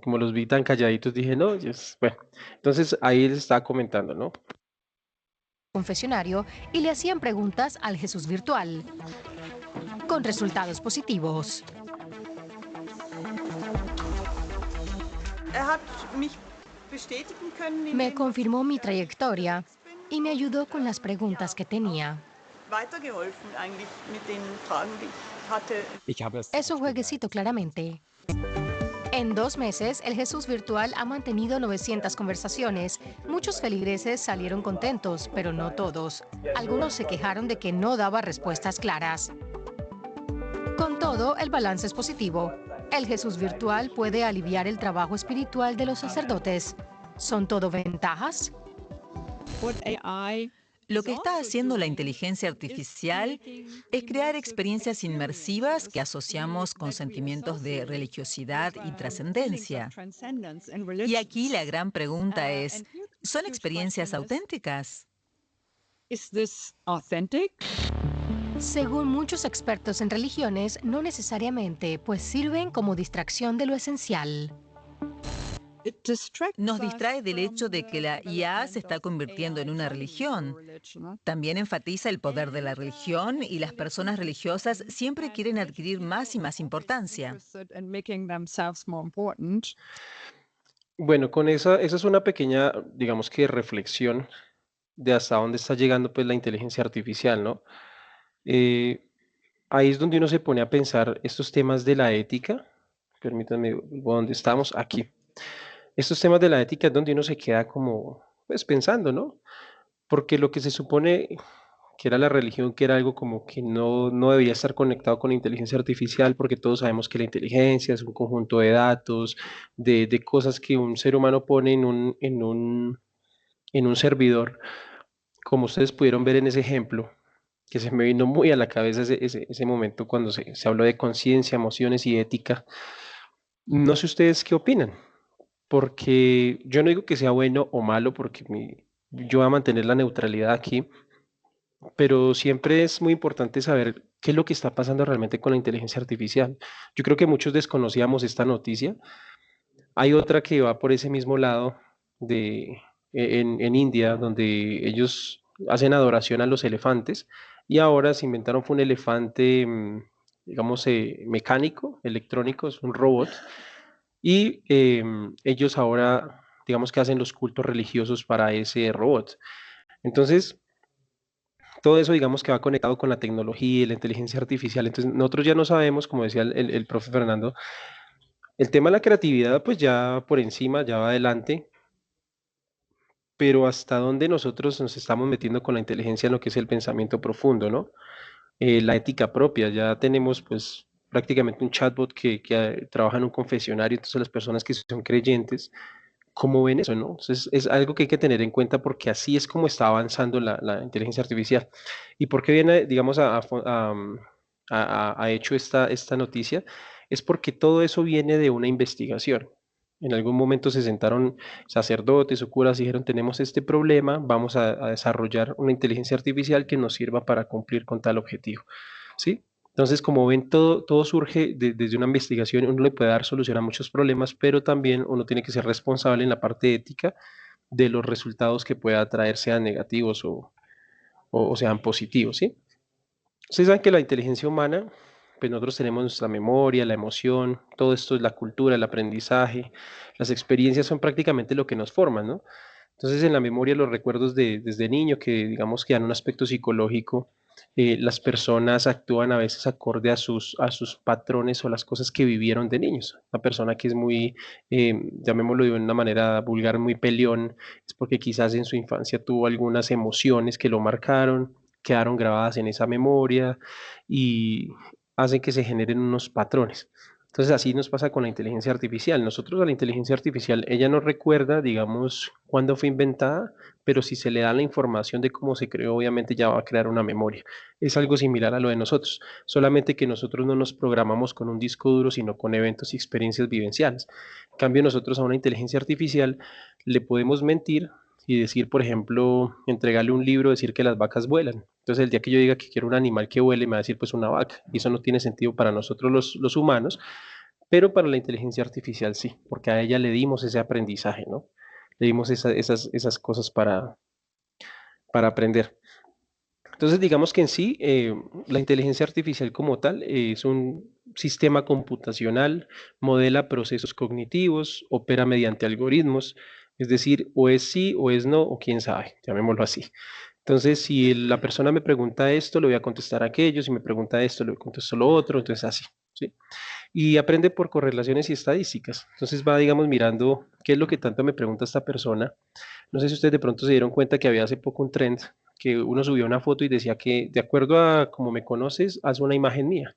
Como los vi tan calladitos, dije, no, bueno. Entonces ahí les estaba comentando, ¿no? confesionario y le hacían preguntas al Jesús virtual, con resultados positivos. Me confirmó mi trayectoria y me ayudó con las preguntas que tenía. Es un jueguecito, claramente. En 2 meses, el Jesús virtual ha mantenido 900 conversaciones. Muchos feligreses salieron contentos, pero no todos. Algunos se quejaron de que no daba respuestas claras. Con todo, el balance es positivo. El Jesús virtual puede aliviar el trabajo espiritual de los sacerdotes. ¿Son todo ventajas? Lo que está haciendo la inteligencia artificial es crear experiencias inmersivas que asociamos con sentimientos de religiosidad y trascendencia. Y aquí la gran pregunta es, ¿son experiencias auténticas? Según muchos expertos en religiones, no necesariamente, pues sirven como distracción de lo esencial. Nos distrae del hecho de que la IA se está convirtiendo en una religión. También enfatiza el poder de la religión y las personas religiosas siempre quieren adquirir más y más importancia. Bueno, con esa es una pequeña, digamos que reflexión de hasta dónde está llegando pues la inteligencia artificial, ¿no? Eh, Ahí es donde uno se pone a pensar estos temas de la ética. Permítanme, vuelvo a donde estamos, aquí. Estos temas de la ética es donde uno se queda como, pues pensando, ¿no? Porque lo que se supone que era la religión, que era algo como que no debía estar conectado con la inteligencia artificial, porque todos sabemos que la inteligencia es un conjunto de datos, de cosas que un ser humano pone en un servidor, como ustedes pudieron ver en ese ejemplo, que se me vino muy a la cabeza ese momento cuando se habló de conciencia, emociones y ética. No sé ustedes qué opinan, porque yo no digo que sea bueno o malo, porque yo voy a mantener la neutralidad aquí, pero siempre es muy importante saber qué es lo que está pasando realmente con la inteligencia artificial. Yo creo que muchos desconocíamos esta noticia. Hay otra que va por ese mismo lado en India, donde ellos hacen adoración a los elefantes y ahora se inventaron fue un elefante, digamos, mecánico, electrónico, es un robot, y ellos ahora, digamos que hacen los cultos religiosos para ese robot. Entonces, todo eso digamos que va conectado con la tecnología y la inteligencia artificial. Entonces, nosotros ya no sabemos, como decía el profe Fernando, el tema de la creatividad, pues ya por encima, ya va adelante, pero hasta dónde nosotros nos estamos metiendo con la inteligencia en lo que es el pensamiento profundo, ¿no? La ética propia, ya tenemos pues prácticamente un chatbot que trabaja en un confesionario, entonces las personas que son creyentes, ¿cómo ven eso, no? Entonces es algo que hay que tener en cuenta porque así es como está avanzando la inteligencia artificial. ¿Y por qué viene, digamos, a hecho esta noticia? Es porque todo eso viene de una investigación. En algún momento se sentaron sacerdotes o curas y dijeron, tenemos este problema, vamos a desarrollar una inteligencia artificial que nos sirva para cumplir con tal objetivo, ¿sí? Entonces, como ven, todo surge desde una investigación, uno le puede dar solución a muchos problemas, pero también uno tiene que ser responsable en la parte ética de los resultados que pueda traer, sean negativos o sean positivos, ¿sí? Ustedes saben que la inteligencia humana, pues nosotros tenemos nuestra memoria, la emoción, todo esto es la cultura, el aprendizaje, las experiencias son prácticamente lo que nos forman, ¿no? Entonces, en la memoria, los recuerdos desde niño, que digamos que dan un aspecto psicológico, las personas actúan a veces acorde a sus patrones o las cosas que vivieron de niños. Una persona que es muy, llamémoslo de una manera vulgar, muy peleón, es porque quizás en su infancia tuvo algunas emociones que lo marcaron, quedaron grabadas en esa memoria y hacen que se generen unos patrones. Entonces así nos pasa con la inteligencia artificial. Nosotros a la inteligencia artificial, ella no recuerda, digamos, cuándo fue inventada, pero si se le da la información de cómo se creó, obviamente ya va a crear una memoria. Es algo similar a lo de nosotros, solamente que nosotros no nos programamos con un disco duro, sino con eventos y experiencias vivenciales. En cambio, nosotros a una inteligencia artificial le podemos mentir y decir, por ejemplo, entregarle un libro, decir que las vacas vuelan. Entonces, el día que yo diga que quiero un animal que vuele, me va a decir pues una vaca. Y eso no tiene sentido para nosotros los humanos, pero para la inteligencia artificial sí, porque a ella le dimos ese aprendizaje, ¿no? Le dimos esas cosas para aprender. Entonces, digamos que en sí, la inteligencia artificial como tal es un sistema computacional, modela procesos cognitivos, opera mediante algoritmos, es decir, o es sí o es no, o quién sabe, llamémoslo así. Entonces, si la persona me pregunta esto, le voy a contestar aquello, si me pregunta esto, le contesto lo otro, entonces así, ¿sí? Y aprende por correlaciones y estadísticas. Entonces va, digamos, mirando qué es lo que tanto me pregunta esta persona. No sé si ustedes de pronto se dieron cuenta que había hace poco un trend que uno subía una foto y decía que de acuerdo a cómo me conoces, haz una imagen mía.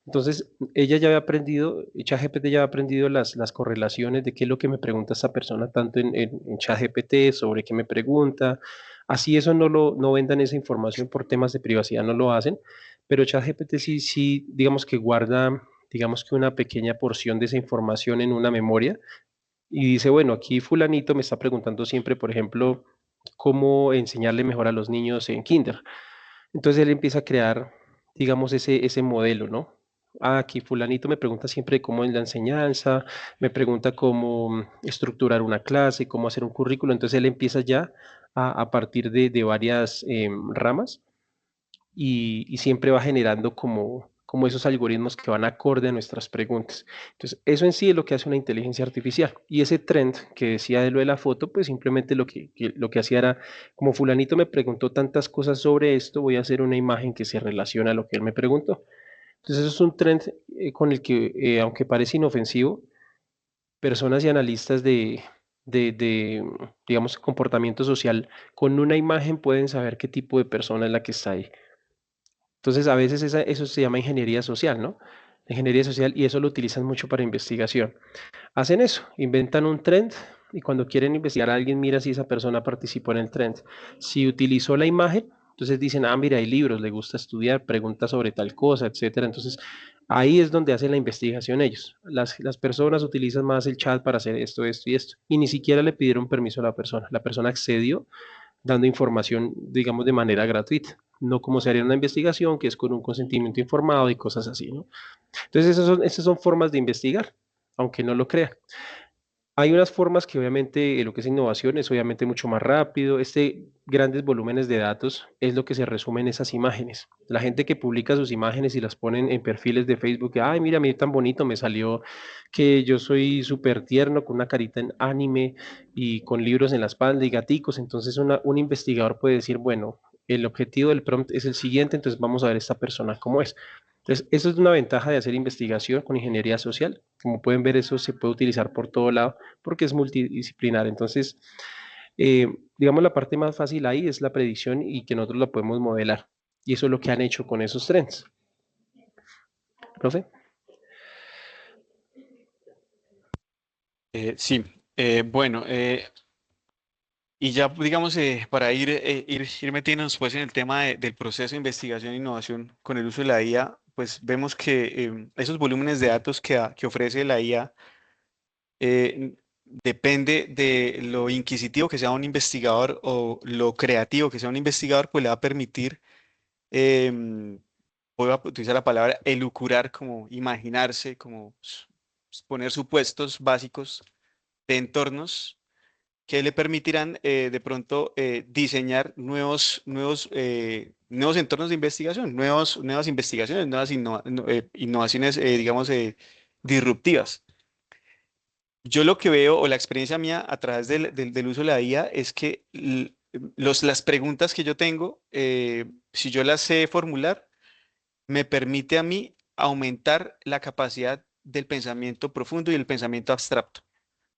Entonces, ella ya había aprendido, ChatGPT ya había aprendido las correlaciones de qué es lo que me pregunta esta persona, tanto en ChatGPT, sobre qué me pregunta. Así eso no vendan esa información por temas de privacidad, no lo hacen, pero ChatGPT sí, digamos que guarda, digamos que una pequeña porción de esa información en una memoria y dice, bueno, aquí fulanito me está preguntando siempre, por ejemplo, cómo enseñarle mejor a los niños en kinder. Entonces él empieza a crear, digamos, ese modelo, ¿no? Ah, aquí fulanito me pregunta siempre cómo es la enseñanza, me pregunta cómo estructurar una clase, cómo hacer un currículo. Entonces él empieza ya a partir de varias ramas y siempre va generando como esos algoritmos que van acorde a nuestras preguntas. Entonces, eso en sí es lo que hace una inteligencia artificial. Y ese trend que decía de lo de la foto, pues simplemente lo que hacía era, como fulanito me preguntó tantas cosas sobre esto, voy a hacer una imagen que se relaciona a lo que él me preguntó. Entonces, eso es un trend con el que, aunque parece inofensivo, personas y analistas digamos, comportamiento social, con una imagen pueden saber qué tipo de persona es la que está ahí. Entonces, a veces eso se llama ingeniería social, ¿no? Ingeniería social y eso lo utilizan mucho para investigación. Hacen eso, inventan un trend y cuando quieren investigar a alguien, mira si esa persona participó en el trend. Si utilizó la imagen, entonces dicen, ah, mira, hay libros, le gusta estudiar, pregunta sobre tal cosa, etcétera. Entonces, ahí es donde hacen la investigación ellos. Las personas utilizan más el chat para hacer esto, esto y esto. Y ni siquiera le pidieron permiso a la persona. La persona accedió dando información, digamos, de manera gratuita, no como se haría una investigación, que es con un consentimiento informado y cosas así, ¿no? Entonces, esas son formas de investigar, aunque no lo crea. Hay unas formas que obviamente lo que es innovación es obviamente mucho más rápido. Grandes volúmenes de datos es lo que se resume en esas imágenes. La gente que publica sus imágenes y las ponen en perfiles de Facebook, ay, mira, mira tan bonito, me salió que yo soy súper tierno con una carita en anime y con libros en la espalda y gaticos. Entonces un investigador puede decir, bueno, el objetivo del prompt es el siguiente, entonces vamos a ver esta persona cómo es. Entonces, eso es una ventaja de hacer investigación con ingeniería social. Como pueden ver, eso se puede utilizar por todo lado porque es multidisciplinar. Entonces, eh, digamos, la parte más fácil ahí es la predicción y que nosotros la podemos modelar. Y eso es lo que han hecho con esos trends. ¿Profe? Sí, bueno, y ya digamos para ir metiéndonos pues en el tema del proceso de investigación e innovación con el uso de la IA, pues vemos que esos volúmenes de datos que ofrece la IA depende de lo inquisitivo que sea un investigador o lo creativo que sea un investigador, pues le va a permitir, voy a utilizar la palabra elucurar, como imaginarse, como poner supuestos básicos de entornos que le permitirán de pronto diseñar nuevos entornos de investigación, nuevas investigaciones, innovaciones, digamos, disruptivas. Yo lo que veo, o la experiencia mía a través del uso de la IA, es que las preguntas que yo tengo, si yo las sé formular, me permite a mí aumentar la capacidad del pensamiento profundo y el pensamiento abstracto.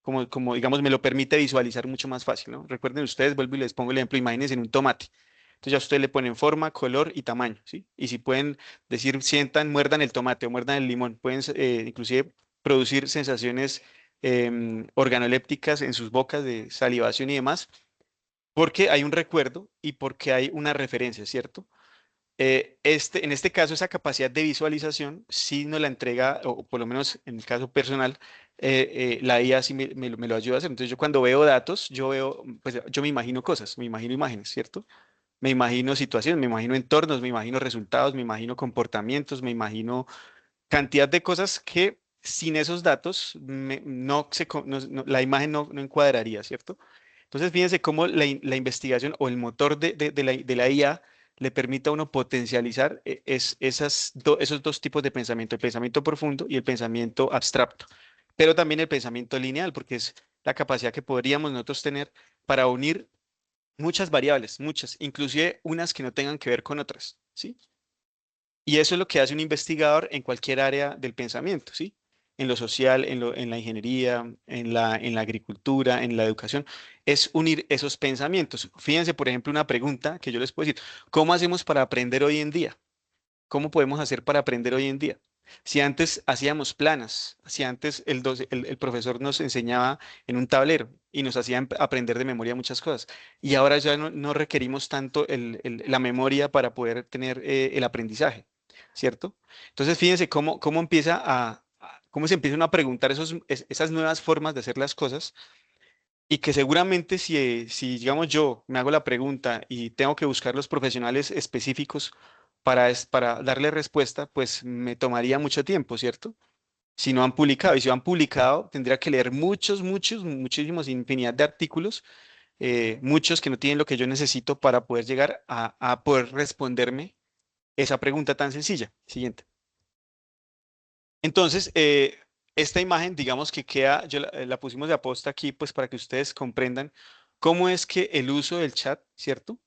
Como digamos, me lo permite visualizar mucho más fácil, ¿no? Recuerden ustedes, vuelvo y les pongo el ejemplo, imagínense en un tomate. Entonces ya ustedes le ponen forma, color y tamaño, ¿sí? Y si pueden decir, sientan, muerdan el tomate o muerdan el limón, pueden inclusive producir sensaciones organolépticas en sus bocas de salivación y demás, porque hay un recuerdo y porque hay una referencia, ¿cierto? En este caso, esa capacidad de visualización sí nos la entrega, o por lo menos en el caso personal, la IA sí me lo ayuda a hacer. Entonces, yo cuando veo datos, yo veo, pues yo me imagino cosas, me imagino imágenes, ¿cierto? Me imagino situaciones, me imagino entornos, me imagino resultados, me imagino comportamientos, me imagino cantidad de cosas que sin esos datos no la imagen no encuadraría, ¿cierto? Entonces, fíjense cómo la investigación o el motor de la IA le permite a uno potencializar esos dos tipos de pensamiento, el pensamiento profundo y el pensamiento abstracto, pero también el pensamiento lineal, porque es la capacidad que podríamos nosotros tener para unir muchas variables, muchas, inclusive unas que no tengan que ver con otras, ¿sí? Y eso es lo que hace un investigador en cualquier área del pensamiento, ¿sí? En lo social, en la ingeniería, en la agricultura, en la educación, es unir esos pensamientos. Fíjense, por ejemplo, una pregunta que yo les puedo decir, ¿cómo hacemos para aprender hoy en día? ¿Cómo podemos hacer para aprender hoy en día? Si antes hacíamos planas, si antes el profesor nos enseñaba en un tablero y nos hacía aprender de memoria muchas cosas, y ahora ya no requerimos tanto la memoria para poder tener el aprendizaje, ¿cierto? Entonces, fíjense cómo cómo se empiezan a preguntar esas nuevas formas de hacer las cosas y que seguramente si, digamos, yo me hago la pregunta y tengo que buscar los profesionales específicos para darle respuesta, pues me tomaría mucho tiempo, ¿cierto? Si no han publicado, y si han publicado, tendría que leer muchísimos, infinidad de artículos, muchos que no tienen lo que yo necesito para poder llegar a poder responderme esa pregunta tan sencilla. Siguiente. Entonces, esta imagen, digamos que queda, la pusimos de aposta aquí, pues para que ustedes comprendan cómo es que el uso del chat, ¿cierto?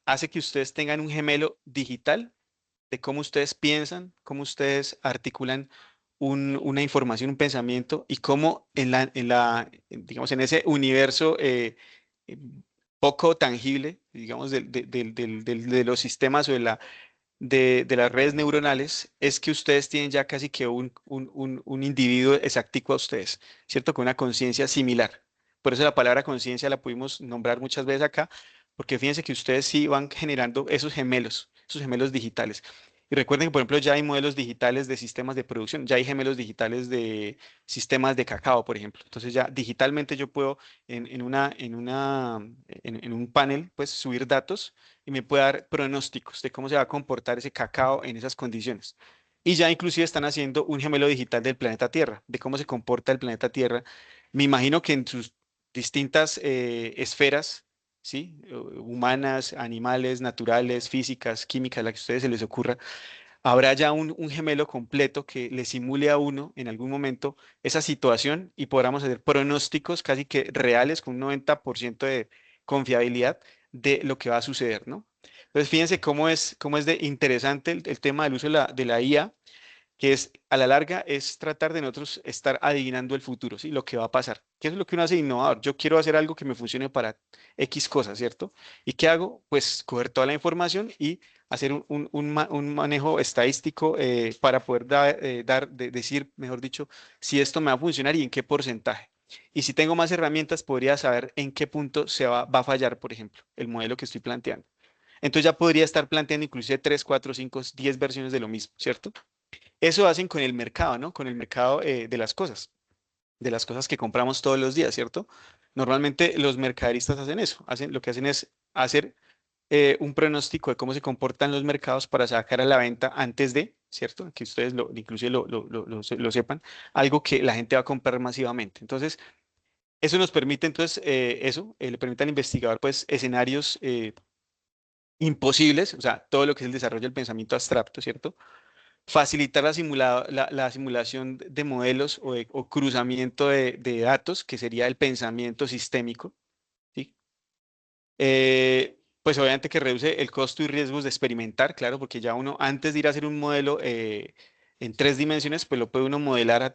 Hace que ustedes tengan un gemelo digital de cómo ustedes piensan, cómo ustedes articulan una información, un pensamiento y cómo digamos, en ese universo eh, poco tangible, digamos, de los sistemas o de las redes neuronales es que ustedes tienen ya casi que un individuo exactico a ustedes, ¿cierto? Con una conciencia similar. Por eso la palabra conciencia la pudimos nombrar muchas veces acá, porque fíjense que ustedes sí van generando esos gemelos digitales. Y recuerden que, por ejemplo, ya hay modelos digitales de sistemas de producción, ya hay gemelos digitales de sistemas de cacao, por ejemplo. Entonces ya digitalmente yo puedo en un panel, pues subir datos y me puede dar pronósticos de cómo se va a comportar ese cacao en esas condiciones. Y ya inclusive están haciendo un gemelo digital del planeta Tierra, de cómo se comporta el planeta Tierra. Me imagino que en sus distintas esferas, ¿sí? Humanas, animales, naturales, físicas, químicas, la que a ustedes se les ocurra, habrá ya un gemelo completo que le simule a uno en algún momento esa situación y podamos hacer pronósticos casi que reales con un 90% de confiabilidad de lo que va a suceder, ¿no? Entonces, fíjense cómo es de interesante el tema del uso de la IA, que es a la larga es tratar de nosotros estar adivinando el futuro, ¿sí? Lo que va a pasar. ¿Qué es lo que uno hace innovador? Yo quiero hacer algo que me funcione para X cosas, ¿cierto? ¿Y qué hago? Pues coger toda la información y hacer un manejo estadístico para poder decir, mejor dicho, si esto me va a funcionar y en qué porcentaje. Y si tengo más herramientas, podría saber en qué punto va a fallar, por ejemplo, el modelo que estoy planteando. Entonces ya podría estar planteando inclusive 3, 4, 5, 10 versiones de lo mismo, ¿cierto? Eso hacen con el mercado, ¿no? Con el mercado de las cosas que compramos todos los días, ¿cierto? Normalmente los mercaderistas hacen eso, lo que hacen es hacer un pronóstico de cómo se comportan los mercados para sacar a la venta antes de, ¿cierto? Que ustedes inclusive lo sepan, algo que la gente va a comprar masivamente. Entonces, eso nos permite, entonces, le permite al investigador, pues, escenarios imposibles, o sea, todo lo que es el desarrollo del pensamiento abstracto, ¿cierto? facilitar la simulación de modelos o cruzamiento de datos, que sería el pensamiento sistémico, ¿sí? Pues obviamente que reduce el costo y riesgos de experimentar, claro, porque ya uno antes de ir a hacer un modelo en 3 dimensiones, pues lo puede uno modelar,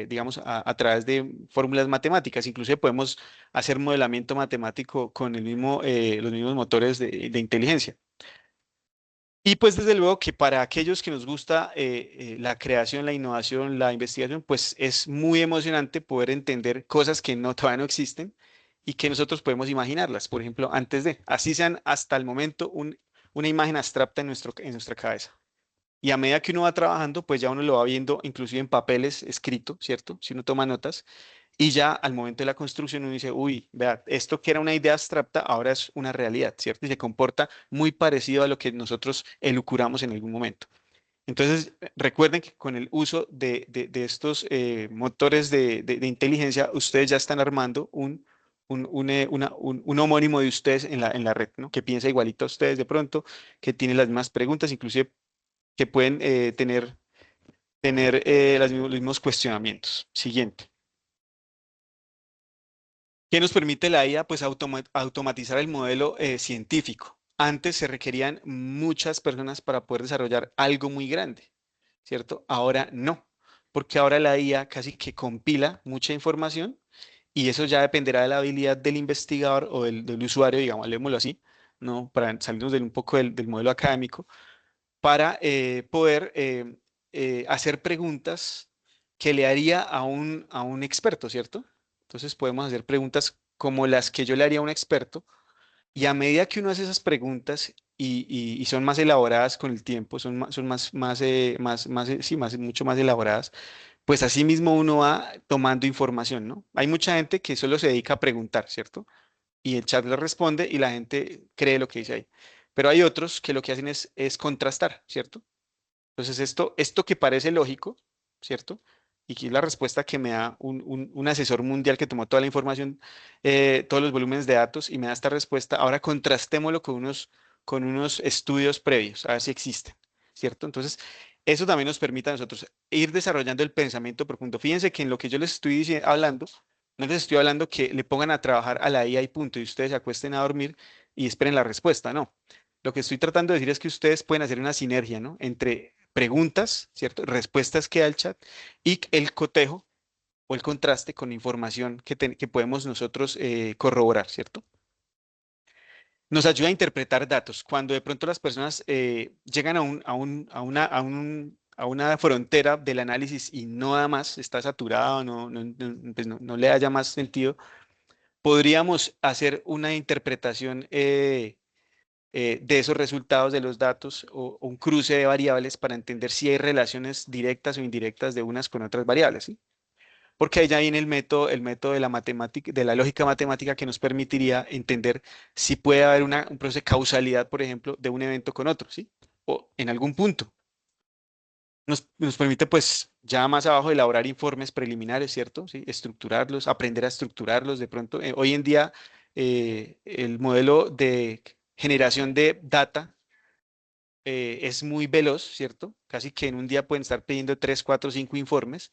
digamos, a través de fórmulas matemáticas. Inclusive podemos hacer modelamiento matemático con los mismos motores de inteligencia. Y pues desde luego que para aquellos que nos gusta la creación, la innovación, la investigación, pues es muy emocionante poder entender cosas que todavía no existen y que nosotros podemos imaginarlas. Por ejemplo, así sean hasta el momento una imagen abstracta en nuestra cabeza. Y a medida que uno va trabajando, pues ya uno lo va viendo inclusive en papeles escrito, ¿cierto? Si uno toma notas. Y ya al momento de la construcción uno dice, uy, vea, esto que era una idea abstracta ahora es una realidad, ¿cierto? Y se comporta muy parecido a lo que nosotros elucuramos en algún momento. Entonces, recuerden que con el uso de estos motores de inteligencia, ustedes ya están armando un homónimo de ustedes en la red, ¿no? Que piensa igualito a ustedes de pronto, que tiene las mismas preguntas, inclusive que pueden tener los mismos cuestionamientos. Siguiente. ¿Qué nos permite la IA? Pues automatizar el modelo científico. Antes se requerían muchas personas para poder desarrollar algo muy grande, ¿cierto? Ahora no, porque ahora la IA casi que compila mucha información y eso ya dependerá de la habilidad del investigador o del usuario, digamos, hablemoslo así, ¿no? Para salirnos un poco del modelo académico, para poder hacer preguntas que le haría a un experto, ¿cierto? Entonces podemos hacer preguntas como las que yo le haría a un experto y a medida que uno hace esas preguntas y son más elaboradas con el tiempo, son sí, mucho más elaboradas, pues así mismo uno va tomando información, ¿no? Hay mucha gente que solo se dedica a preguntar, ¿cierto? Y el chat le responde y la gente cree lo que dice ahí. Pero hay otros que lo que hacen es contrastar, ¿cierto? Entonces esto que parece lógico, ¿cierto? Y que es la respuesta que me da un asesor mundial que tomó toda la información, todos los volúmenes de datos y me da esta respuesta. Ahora contrastémoslo con unos estudios previos, a ver si existen, ¿cierto? Entonces, eso también nos permite a nosotros ir desarrollando el pensamiento profundo. Fíjense que en lo que yo les estoy hablando, no les estoy hablando que le pongan a trabajar a la IA y punto, y ustedes se acuesten a dormir y esperen la respuesta, no. Lo que estoy tratando de decir es que ustedes pueden hacer una sinergia, ¿no? Entre preguntas, ¿cierto? Respuestas que da el chat y el cotejo o el contraste con información que podemos nosotros corroborar, ¿cierto? Nos ayuda a interpretar datos. Cuando de pronto las personas llegan a una frontera del análisis y no da más, está saturado, pues no le haya más sentido, podríamos hacer una interpretación de esos resultados de los datos o un cruce de variables para entender si hay relaciones directas o indirectas de unas con otras variables, ¿sí? Porque ahí ya viene el método de la matemática, de la lógica matemática que nos permitiría entender si puede haber un proceso de causalidad, por ejemplo, de un evento con otro, ¿sí? O en algún punto. Nos permite, pues, ya más abajo elaborar informes preliminares, ¿cierto? ¿Sí? Estructurarlos, aprender a estructurarlos. De pronto, hoy en día, el modelo de generación de data es muy veloz, ¿cierto? Casi que en un día pueden estar pidiendo 3, 4, 5 informes.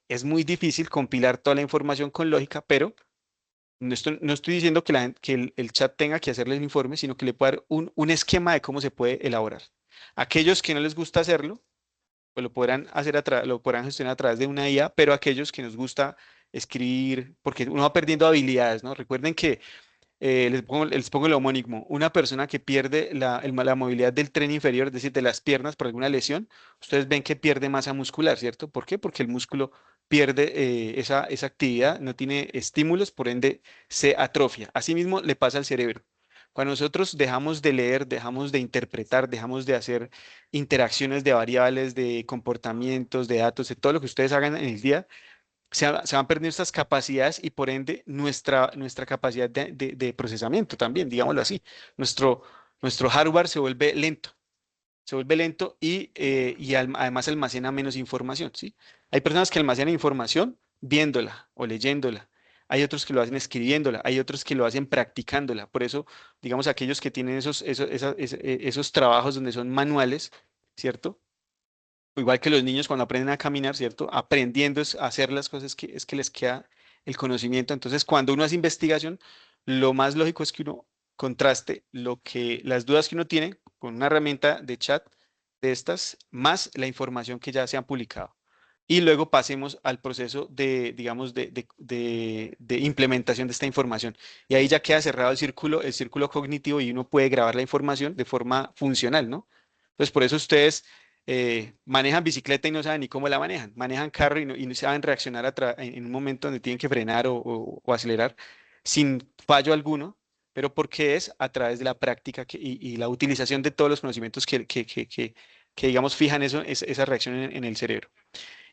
Es muy difícil compilar toda la información con lógica, pero no estoy diciendo que el chat tenga que hacerle el informe, sino que le puede dar un esquema de cómo se puede elaborar. Aquellos que no les gusta hacerlo, pues lo podrán gestionar a través de una IA, pero aquellos que nos gusta escribir, porque uno va perdiendo habilidades, ¿no? Recuerden que les pongo el homónimo. Una persona que pierde la movilidad del tren inferior, es decir, de las piernas por alguna lesión, ustedes ven que pierde masa muscular, ¿cierto? ¿Por qué? Porque el músculo pierde esa actividad, no tiene estímulos, por ende se atrofia. Asimismo le pasa al cerebro. Cuando nosotros dejamos de leer, dejamos de interpretar, dejamos de hacer interacciones de variables, de comportamientos, de datos, de todo lo que ustedes hagan en el día, se van perdiendo estas capacidades y por ende nuestra capacidad de procesamiento también, digámoslo así. Nuestro hardware se vuelve lento y además almacena menos información, ¿sí? Hay personas que almacenan información viéndola o leyéndola. Hay otros que lo hacen escribiéndola, hay otros que lo hacen practicándola. Por eso, digamos, aquellos que tienen esos trabajos donde son manuales, ¿cierto? igual que los niños cuando aprenden a caminar, ¿cierto? Aprendiendo a hacer las cosas que es que les queda el conocimiento. Entonces, cuando uno hace investigación, lo más lógico es que uno contraste las dudas que uno tiene con una herramienta de chat de estas, más la información que ya se han publicado. Y luego pasemos al proceso de, digamos, de implementación de esta información. Y ahí ya queda cerrado el círculo cognitivo y uno puede grabar la información de forma funcional, ¿no? Entonces, por eso ustedes manejan bicicleta y no saben ni cómo la manejan. Manejan carro y no saben reaccionar en un momento donde tienen que frenar o acelerar sin fallo alguno, pero porque es a través de la práctica y la utilización de todos los conocimientos que digamos, fijan esa reacción en el cerebro.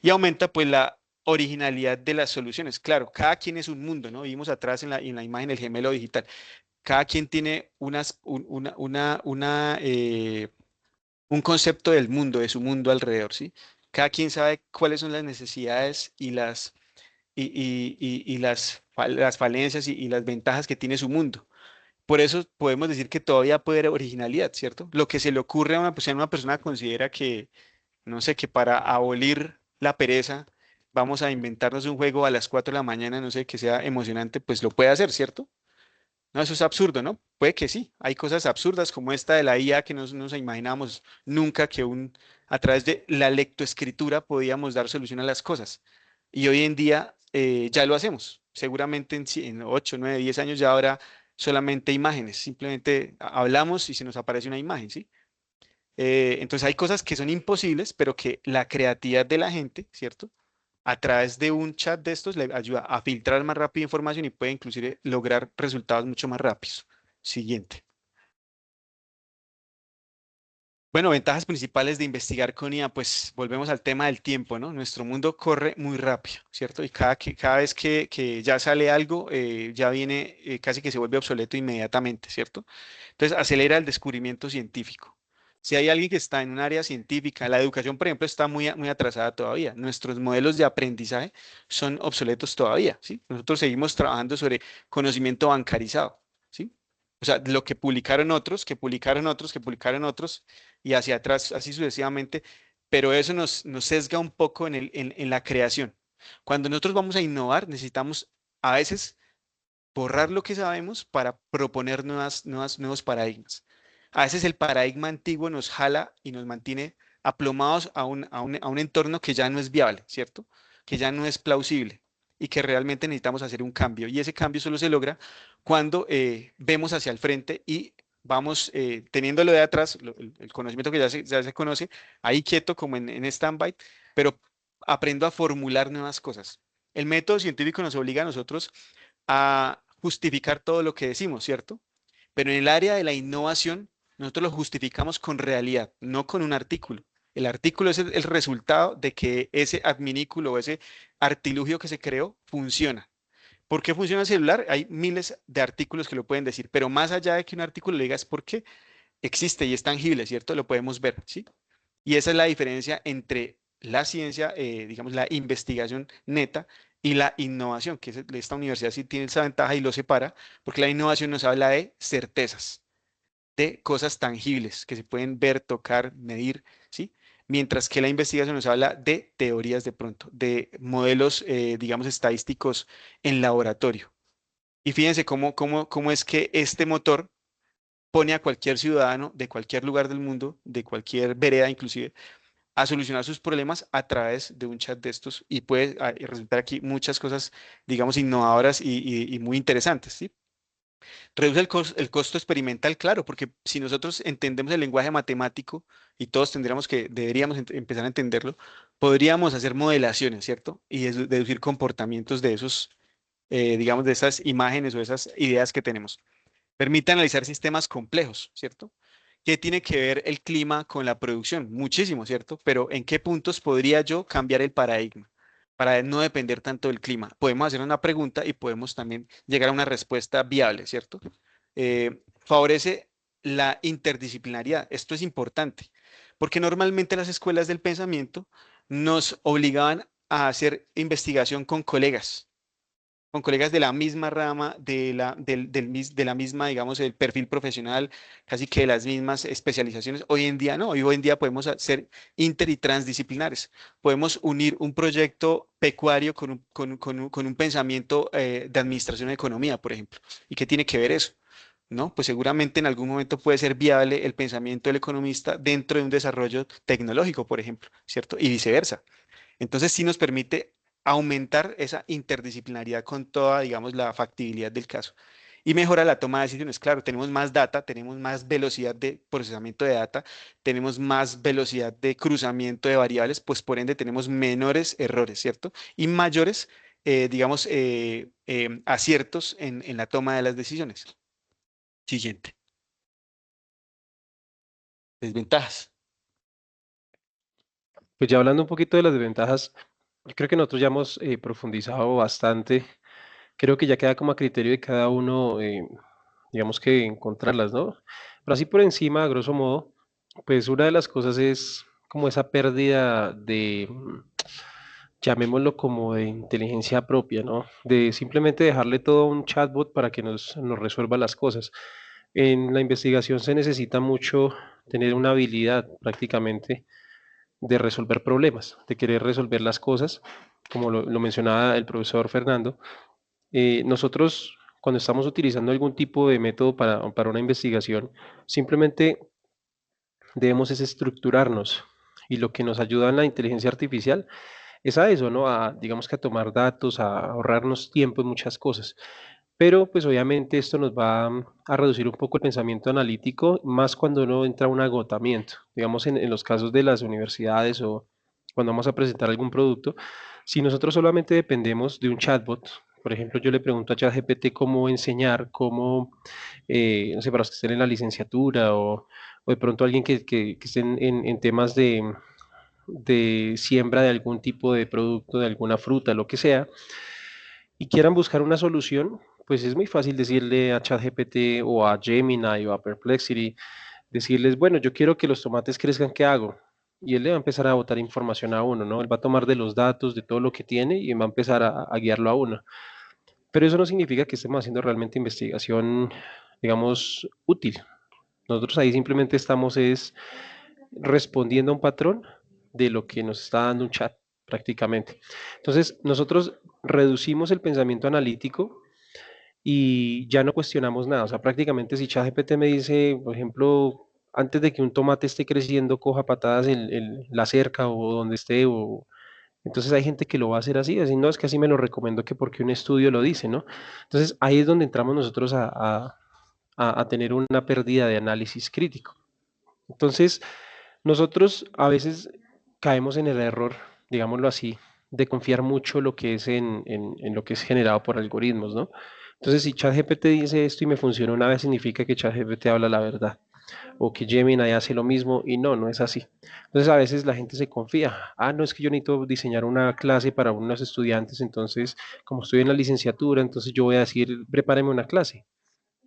Y aumenta pues la originalidad de las soluciones. Claro, cada quien es un mundo, ¿no? Vimos atrás en la imagen el gemelo digital. Cada quien tiene un concepto del mundo, de su mundo alrededor, ¿sí? Cada quien sabe cuáles son las necesidades las falencias y las ventajas que tiene su mundo. Por eso podemos decir que todavía puede haber originalidad, ¿cierto? Lo que se le ocurre a una persona considera que, no sé, que para abolir la pereza vamos a inventarnos un juego a las 4 de la mañana, no sé, que sea emocionante, pues lo puede hacer, ¿cierto? No, eso es absurdo, ¿no? Puede que sí. Hay cosas absurdas como esta de la IA que no nos imaginamos nunca que a través de la lectoescritura podíamos dar solución a las cosas. Y hoy en día ya lo hacemos. Seguramente en 8, 9, 10 años ya habrá solamente imágenes. Simplemente hablamos y se nos aparece una imagen, ¿sí? Entonces hay cosas que son imposibles, pero que la creatividad de la gente, ¿cierto? A través de un chat de estos le ayuda a filtrar más rápido información y puede inclusive lograr resultados mucho más rápidos. Siguiente. Bueno, ventajas principales de investigar con IA, pues volvemos al tema del tiempo, ¿no? Nuestro mundo corre muy rápido, ¿cierto? Y cada vez que ya sale algo, ya viene, casi que se vuelve obsoleto inmediatamente, ¿cierto? Entonces, acelera el descubrimiento científico. Si hay alguien que está en un área científica, la educación, por ejemplo, está muy atrasada todavía. Nuestros modelos de aprendizaje son obsoletos todavía, ¿sí? Nosotros seguimos trabajando sobre conocimiento bancarizado, ¿sí? O sea, lo que publicaron otros, que publicaron otros, que publicaron otros, y hacia atrás, así sucesivamente, pero eso nos sesga un poco en la creación. Cuando nosotros vamos a innovar, necesitamos a veces borrar lo que sabemos para proponer nuevos paradigmas. A veces el paradigma antiguo nos jala y nos mantiene aplomados a un entorno que ya no es viable, ¿cierto? Que ya no es plausible y que realmente necesitamos hacer un cambio. Y ese cambio solo se logra cuando vemos hacia el frente y vamos teniéndolo de atrás, el conocimiento que ya se conoce, ahí quieto como en stand-by, pero aprendo a formular nuevas cosas. El método científico nos obliga a nosotros a justificar todo lo que decimos, ¿cierto? Pero en el área de la innovación, nosotros lo justificamos con realidad, no con un artículo. El artículo es el resultado de que ese adminículo o ese artilugio que se creó funciona. ¿Por qué funciona el celular? Hay miles de artículos que lo pueden decir, pero más allá de que un artículo le diga es porque existe y es tangible, ¿cierto? Lo podemos ver, ¿sí? Y esa es la diferencia entre la ciencia, digamos, la investigación neta y la innovación, esta universidad sí tiene esa ventaja y lo separa, porque la innovación nos habla de certezas, de cosas tangibles que se pueden ver, tocar, medir, ¿sí? Mientras que la investigación nos habla de teorías de pronto, de modelos, digamos, estadísticos en laboratorio. Y fíjense cómo es que este motor pone a cualquier ciudadano de cualquier lugar del mundo, de cualquier vereda inclusive, a solucionar sus problemas a través de un chat de estos y puede resultar aquí muchas cosas, digamos, innovadoras y muy interesantes, ¿sí? Reduce el costo experimental, claro, porque si nosotros entendemos el lenguaje matemático y todos deberíamos empezar a entenderlo, podríamos hacer modelaciones, ¿cierto? Y deducir comportamientos de esos, digamos, de esas imágenes o esas ideas que tenemos. Permite analizar sistemas complejos, ¿cierto? ¿Qué tiene que ver el clima con la producción? Muchísimo, ¿cierto? Pero ¿en qué puntos podría yo cambiar el paradigma para no depender tanto del clima? Podemos hacer una pregunta y podemos también llegar a una respuesta viable, ¿cierto? Favorece la interdisciplinariedad. Esto es importante, porque normalmente las escuelas del pensamiento nos obligaban a hacer investigación con colegas, con colegas de la misma rama, de la misma, digamos, el perfil profesional, casi que de las mismas especializaciones. Hoy en día no, hoy en día podemos ser inter y transdisciplinares. Podemos unir un proyecto pecuario con un pensamiento de administración de economía, por ejemplo. ¿Y qué tiene que ver eso? ¿No? Pues seguramente en algún momento puede ser viable el pensamiento del economista dentro de un desarrollo tecnológico, por ejemplo, ¿cierto? Y viceversa. Entonces sí nos permite aumentar esa interdisciplinaridad con toda, digamos, la factibilidad del caso. Y mejora la toma de decisiones. Claro, tenemos más data, tenemos más velocidad de procesamiento de data, tenemos más velocidad de cruzamiento de variables, pues por ende tenemos menores errores, ¿cierto? Y mayores, digamos, aciertos en la toma de las decisiones. Siguiente. Desventajas. Pues ya hablando un poquito de las desventajas, yo creo que nosotros ya hemos profundizado bastante. Creo que ya queda como a criterio de cada uno, digamos que encontrarlas, ¿no? Pero así por encima, a grosso modo, pues una de las cosas es como esa pérdida de, llamémoslo como de inteligencia propia, ¿no? De simplemente dejarle todo a un chatbot para que nos resuelva las cosas. En la investigación se necesita mucho tener una habilidad prácticamente de resolver problemas, de querer resolver las cosas, como lo mencionaba el profesor Fernando. Nosotros, cuando estamos utilizando algún tipo de método para una investigación, simplemente debemos es estructurarnos. Y lo que nos ayuda en la inteligencia artificial es a eso, ¿no? A, digamos que a tomar datos, a ahorrarnos tiempo en muchas cosas. Pero pues obviamente esto nos va a reducir un poco el pensamiento analítico, más cuando uno entra a un agotamiento. Digamos, en los casos de las universidades o cuando vamos a presentar algún producto, si nosotros solamente dependemos de un chatbot, por ejemplo, yo le pregunto a ChatGPT cómo enseñar, cómo, no sé, para los que estén en la licenciatura o de pronto alguien que esté en temas de siembra de algún tipo de producto, de alguna fruta, lo que sea, y quieran buscar una solución, pues es muy fácil decirle a ChatGPT o a Gemini o a Perplexity, decirles, bueno, yo quiero que los tomates crezcan, ¿qué hago? Y él le va a empezar a botar información a uno, ¿no? Él va a tomar de los datos, de todo lo que tiene y va a empezar a guiarlo a uno. Pero eso no significa que estemos haciendo realmente investigación, digamos, útil. Nosotros ahí simplemente estamos es respondiendo a un patrón de lo que nos está dando un chat prácticamente. Entonces, nosotros reducimos el pensamiento analítico y ya no cuestionamos nada. O sea, prácticamente si ChatGPT me dice, por ejemplo, antes de que un tomate esté creciendo, coja patadas la cerca o donde esté, o entonces hay gente que lo va a hacer así, así no es que así me lo recomiendo que porque un estudio lo dice, ¿no? Entonces ahí es donde entramos nosotros a tener una pérdida de análisis crítico. Entonces, nosotros a veces caemos en el error, digámoslo así, de confiar mucho lo que es en lo que es generado por algoritmos, ¿no? Entonces, si ChatGPT dice esto y me funciona una vez, significa que ChatGPT habla la verdad, o que Gemini hace lo mismo, y no, no es así. Entonces, a veces la gente se confía, ah, no, es que yo necesito diseñar una clase para unos estudiantes, entonces, como estoy en la licenciatura, entonces yo voy a decir, prepáreme una clase.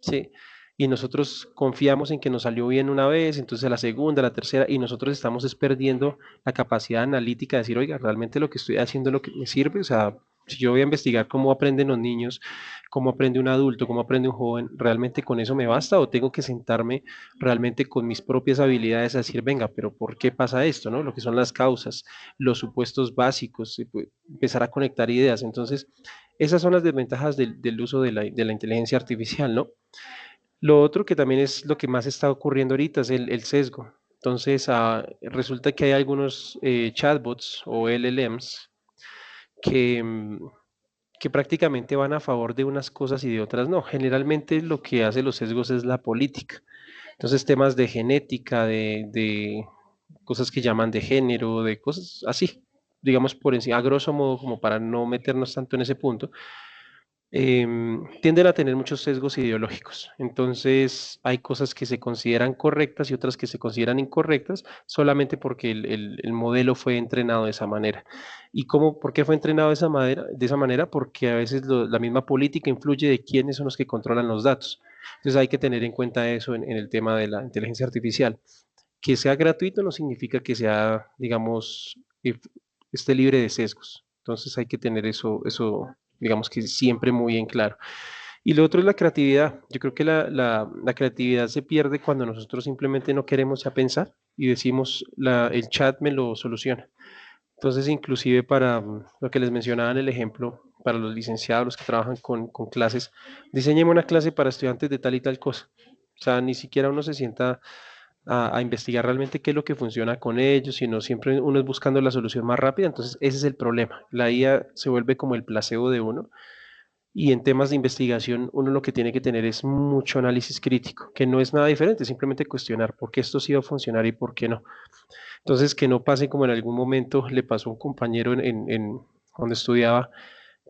Sí, y nosotros confiamos en que nos salió bien una vez, entonces la segunda, la tercera, y nosotros estamos es perdiendo la capacidad analítica de decir, oiga, realmente lo que estoy haciendo es lo que me sirve, o sea, si yo voy a investigar cómo aprenden los niños, cómo aprende un adulto, cómo aprende un joven, ¿realmente con eso me basta o tengo que sentarme realmente con mis propias habilidades a decir, venga, pero ¿por qué pasa esto, no? Lo que son las causas, los supuestos básicos, empezar a conectar ideas. Entonces, esas son las desventajas del uso de la inteligencia artificial, ¿no? Lo otro que también es lo que más está ocurriendo ahorita es el sesgo. Entonces, resulta que hay algunos chatbots o LLMs que, que prácticamente van a favor de unas cosas y de otras no. Generalmente lo que hace los sesgos es la política. Entonces, temas de genética, de cosas que llaman de género, de cosas así, digamos por encima, a grosso modo, como para no meternos tanto en ese punto, tienden a tener muchos sesgos ideológicos. Entonces, hay cosas que se consideran correctas y otras que se consideran incorrectas solamente porque el modelo fue entrenado de esa manera. ¿Y cómo, por qué fue entrenado de esa manera? De esa manera porque a veces la misma política influye de quiénes son los que controlan los datos. Entonces, hay que tener en cuenta eso en el tema de la inteligencia artificial. Que sea gratuito no significa que sea, digamos, esté libre de sesgos. Entonces, hay que tener eso digamos que siempre muy en claro. Y lo otro es la creatividad. Yo creo que la creatividad se pierde cuando nosotros simplemente no queremos ya pensar y decimos, el chat me lo soluciona. Entonces, inclusive para lo que les mencionaba en el ejemplo, para los licenciados, los que trabajan con clases, diseñemos una clase para estudiantes de tal y tal cosa. O sea, ni siquiera uno se sienta a investigar realmente qué es lo que funciona con ellos, sino siempre uno es buscando la solución más rápida. Entonces, ese es el problema. La IA se vuelve como el placebo de uno y en temas de investigación, uno lo que tiene que tener es mucho análisis crítico, que no es nada diferente, simplemente cuestionar por qué esto sí va a funcionar y por qué no. Entonces, que no pase como en algún momento le pasó a un compañero donde estudiaba,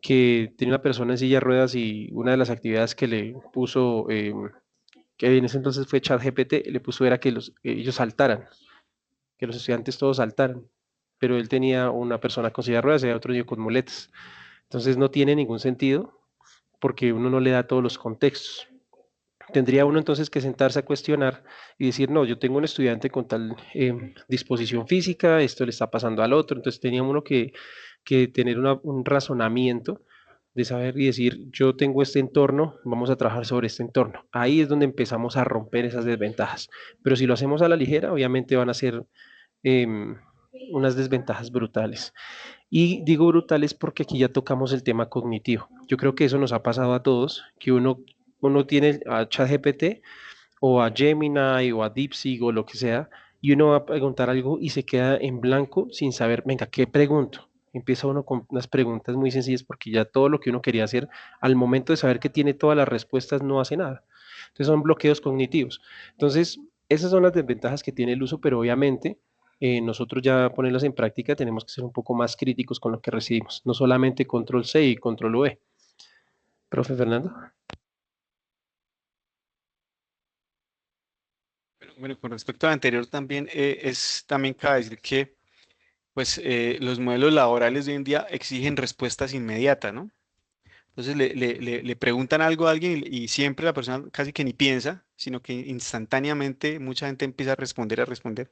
que tenía una persona en silla de ruedas y una de las actividades que le puso, que en ese entonces fue ChatGPT, le puso era que ellos saltaran, que los estudiantes todos saltaran, pero él tenía una persona con silla de ruedas y otro niño con muletas. Entonces no tiene ningún sentido porque uno no le da todos los contextos. Tendría uno entonces que sentarse a cuestionar y decir, no, yo tengo un estudiante con tal disposición física, esto le está pasando al otro, entonces tenía uno que tener un razonamiento de saber y decir, yo tengo este entorno, vamos a trabajar sobre este entorno. Ahí es donde empezamos a romper esas desventajas. Pero si lo hacemos a la ligera, obviamente van a ser em, unas desventajas brutales. Y digo brutales porque aquí ya tocamos el tema cognitivo. Yo creo que eso nos ha pasado a todos, que uno tiene a ChatGPT o a Gemini o a DeepSeek o lo que sea, y uno va a preguntar algo y se queda en blanco sin saber, venga, ¿qué pregunto? Empieza uno con unas preguntas muy sencillas porque ya todo lo que uno quería hacer, al momento de saber que tiene todas las respuestas, no hace nada. Entonces son bloqueos cognitivos. Entonces, esas son las desventajas que tiene el uso, pero obviamente nosotros ya ponerlas en práctica tenemos que ser un poco más críticos con lo que recibimos, no solamente control C y control V. Profe Fernando. Bueno, con respecto al anterior también es también cabe decir que pues los modelos laborales de hoy en día exigen respuestas inmediatas, ¿no? Entonces le preguntan algo a alguien y siempre la persona casi que ni piensa, sino que instantáneamente mucha gente empieza a responder, a responder.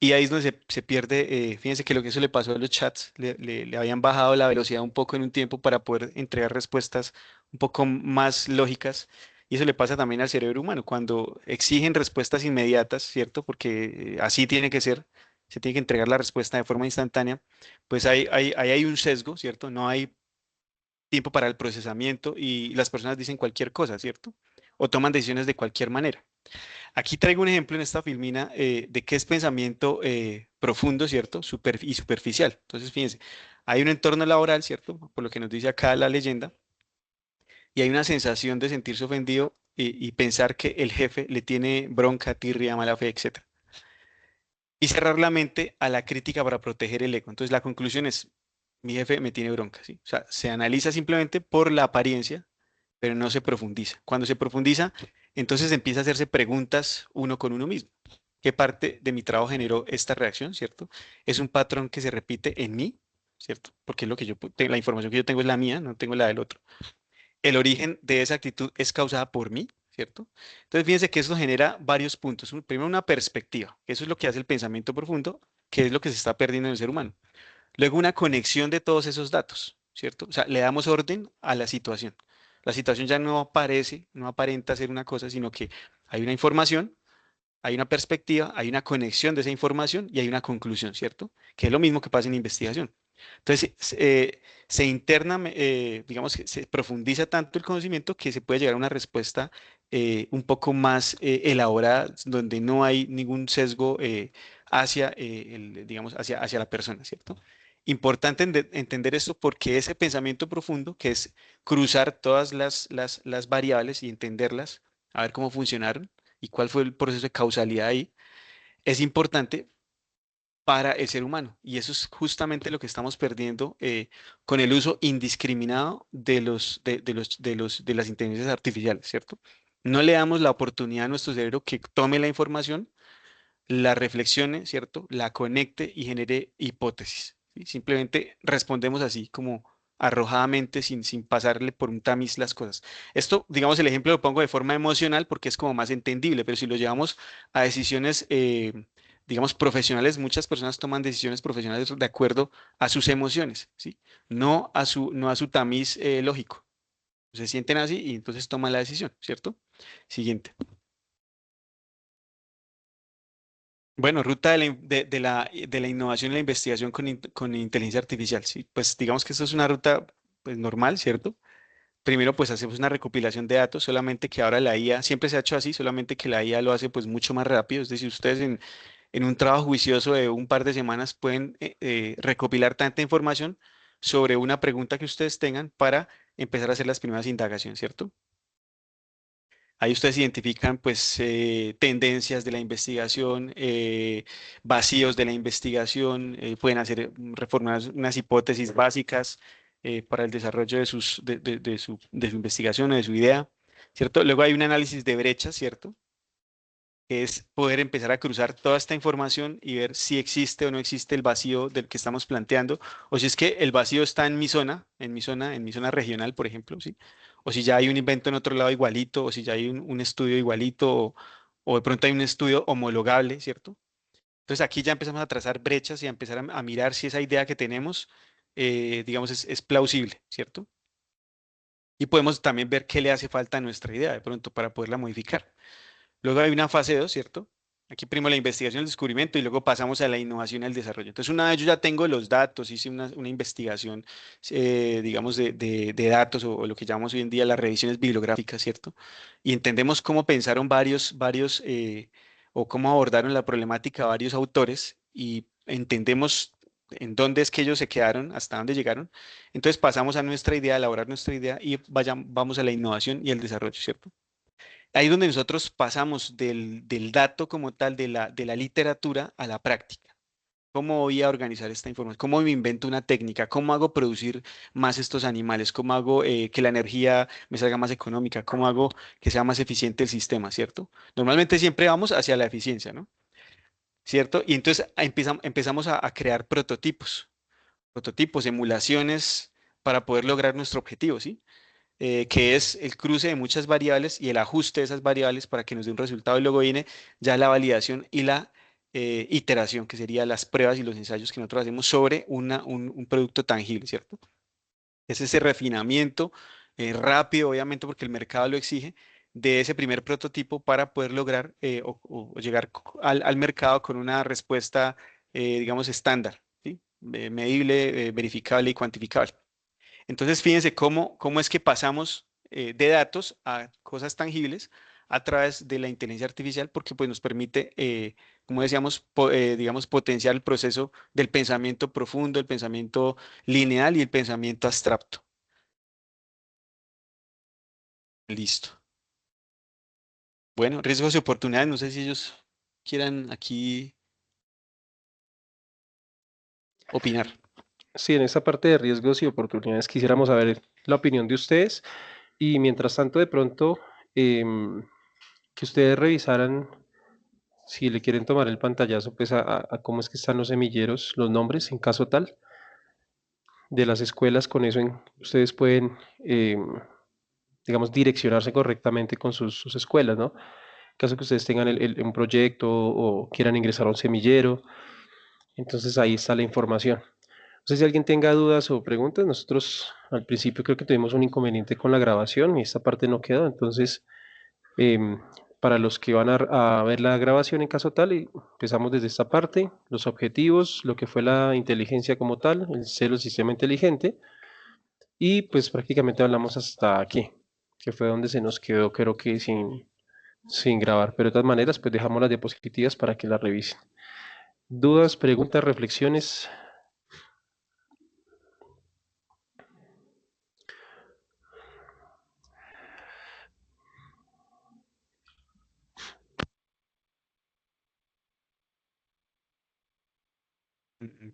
Y ahí es donde se pierde, fíjense que lo que eso le pasó a los chats, le habían bajado la velocidad un poco en un tiempo para poder entregar respuestas un poco más lógicas. Y eso le pasa también al cerebro humano, cuando exigen respuestas inmediatas, ¿cierto? Porque así tiene que ser, se tiene que entregar la respuesta de forma instantánea, pues ahí hay un sesgo, ¿cierto? No hay tiempo para el procesamiento y las personas dicen cualquier cosa, ¿cierto? O toman decisiones de cualquier manera. Aquí traigo un ejemplo en esta filmina de qué es pensamiento profundo, ¿cierto? Y superficial. Entonces, fíjense, hay un entorno laboral, ¿cierto? Por lo que nos dice acá la leyenda, y hay una sensación de sentirse ofendido y pensar que el jefe le tiene bronca, tirria, mala fe, etc. Y cerrar la mente a la crítica para proteger el ego. Entonces, la conclusión es, mi jefe me tiene bronca, ¿sí? O sea, se analiza simplemente por la apariencia, pero no se profundiza. Cuando se profundiza, entonces empieza a hacerse preguntas uno con uno mismo. ¿Qué parte de mi trabajo generó esta reacción, cierto? Es un patrón que se repite en mí, ¿cierto? Porque es lo que la información que yo tengo es la mía, no tengo la del otro. El origen de esa actitud es causada por mí, ¿cierto? Entonces, fíjense que eso genera varios puntos. Primero, una perspectiva, que eso es lo que hace el pensamiento profundo, que es lo que se está perdiendo en el ser humano. Luego, una conexión de todos esos datos, ¿cierto? O sea, le damos orden a la situación. La situación ya no aparece, no aparenta ser una cosa, sino que hay una información, hay una perspectiva, hay una conexión de esa información y hay una conclusión, ¿cierto? Que es lo mismo que pasa en investigación. Entonces, se interna, digamos que se profundiza tanto el conocimiento que se puede llegar a una respuesta un poco más elaborada, donde no hay ningún sesgo hacia, digamos, hacia la persona, ¿cierto? Importante entender esto porque ese pensamiento profundo, que es cruzar todas las variables y entenderlas, a ver cómo funcionaron y cuál fue el proceso de causalidad ahí, es importante para el ser humano. Y eso es justamente lo que estamos perdiendo con el uso indiscriminado de las inteligencias artificiales, ¿cierto? No le damos la oportunidad a nuestro cerebro que tome la información, la reflexione, ¿cierto? La conecte y genere hipótesis, ¿sí? Simplemente respondemos así como arrojadamente sin pasarle por un tamiz las cosas. Esto, digamos, el ejemplo lo pongo de forma emocional porque es como más entendible, pero si lo llevamos a decisiones digamos, profesionales, muchas personas toman decisiones profesionales de acuerdo a sus emociones, ¿sí? No a su tamiz lógico. Se sienten así y entonces toman la decisión, ¿cierto? Siguiente. Bueno, ruta de la innovación y la investigación con inteligencia artificial, ¿sí? Pues digamos que esto es una ruta pues, normal, ¿cierto? Primero, pues hacemos una recopilación de datos, solamente que ahora la IA, siempre se ha hecho así, solamente que la IA lo hace pues mucho más rápido. Es decir, ustedes en un trabajo juicioso de un par de semanas pueden recopilar tanta información sobre una pregunta que ustedes tengan para empezar a hacer las primeras indagaciones, ¿cierto? Ahí ustedes identifican pues tendencias de la investigación, vacíos de la investigación, pueden hacer reformular unas hipótesis básicas para el desarrollo de su investigación o de su idea, ¿cierto? Luego hay un análisis de brechas, ¿cierto? Que es poder empezar a cruzar toda esta información y ver si existe o no existe el vacío del que estamos planteando, o si es que el vacío está en mi zona regional, por ejemplo, ¿sí? O si ya hay un invento en otro lado igualito, o si ya hay un estudio igualito, o de pronto hay un estudio homologable, ¿cierto? Entonces aquí ya empezamos a trazar brechas y a empezar a mirar si esa idea que tenemos, digamos, es plausible, ¿cierto? Y podemos también ver qué le hace falta a nuestra idea de pronto para poderla modificar. Luego hay una fase 2, ¿cierto? Aquí primero la investigación, el descubrimiento y luego pasamos a la innovación y al desarrollo. Entonces, una vez yo ya tengo los datos, hice una investigación, digamos, de datos o lo que llamamos hoy en día las revisiones bibliográficas, ¿cierto? Y entendemos cómo pensaron o cómo abordaron la problemática varios autores y entendemos en dónde es que ellos se quedaron, hasta dónde llegaron. Entonces, pasamos a nuestra idea, a elaborar nuestra idea y vamos a la innovación y el desarrollo, ¿cierto? Ahí es donde nosotros pasamos del dato como tal, de la literatura a la práctica. ¿Cómo voy a organizar esta información? ¿Cómo me invento una técnica? ¿Cómo hago producir más estos animales? ¿Cómo hago que la energía me salga más económica? ¿Cómo hago que sea más eficiente el sistema, ¿cierto? Normalmente siempre vamos hacia la eficiencia, ¿no? ¿Cierto? Y entonces empezamos a crear prototipos, emulaciones para poder lograr nuestro objetivo, ¿sí? Que es el cruce de muchas variables y el ajuste de esas variables para que nos dé un resultado. Y luego viene ya la validación y la iteración, que serían las pruebas y los ensayos que nosotros hacemos sobre un producto tangible, ¿cierto? Es ese refinamiento rápido, obviamente, porque el mercado lo exige, de ese primer prototipo para poder lograr o llegar al mercado con una respuesta, digamos, estándar, ¿sí? Medible, verificable y cuantificable. Entonces, fíjense cómo es que pasamos de datos a cosas tangibles a través de la inteligencia artificial, porque pues, nos permite, como decíamos, digamos, potenciar el proceso del pensamiento profundo, el pensamiento lineal y el pensamiento abstracto. Listo. Bueno, riesgos y oportunidades, no sé si ellos quieran aquí opinar. Sí, en esta parte de riesgos y oportunidades quisiéramos saber la opinión de ustedes y mientras tanto de pronto que ustedes revisaran si le quieren tomar el pantallazo pues a cómo es que están los semilleros, los nombres en caso tal de las escuelas, con eso ustedes pueden digamos direccionarse correctamente con sus escuelas, ¿no? En caso que ustedes tengan un proyecto o quieran ingresar a un semillero, entonces ahí está la información. No sé si alguien tenga dudas o preguntas. Nosotros al principio creo que tuvimos un inconveniente con la grabación y esta parte no quedó. Entonces, em, para los que van a ver la grabación en caso tal, empezamos desde esta parte, los objetivos, lo que fue la inteligencia como tal, el celo sistema inteligente, y pues prácticamente hablamos hasta aquí, que fue donde se nos quedó, creo que sin grabar. Pero de todas maneras, pues dejamos las diapositivas para que las revisen. ¿Dudas, preguntas, reflexiones?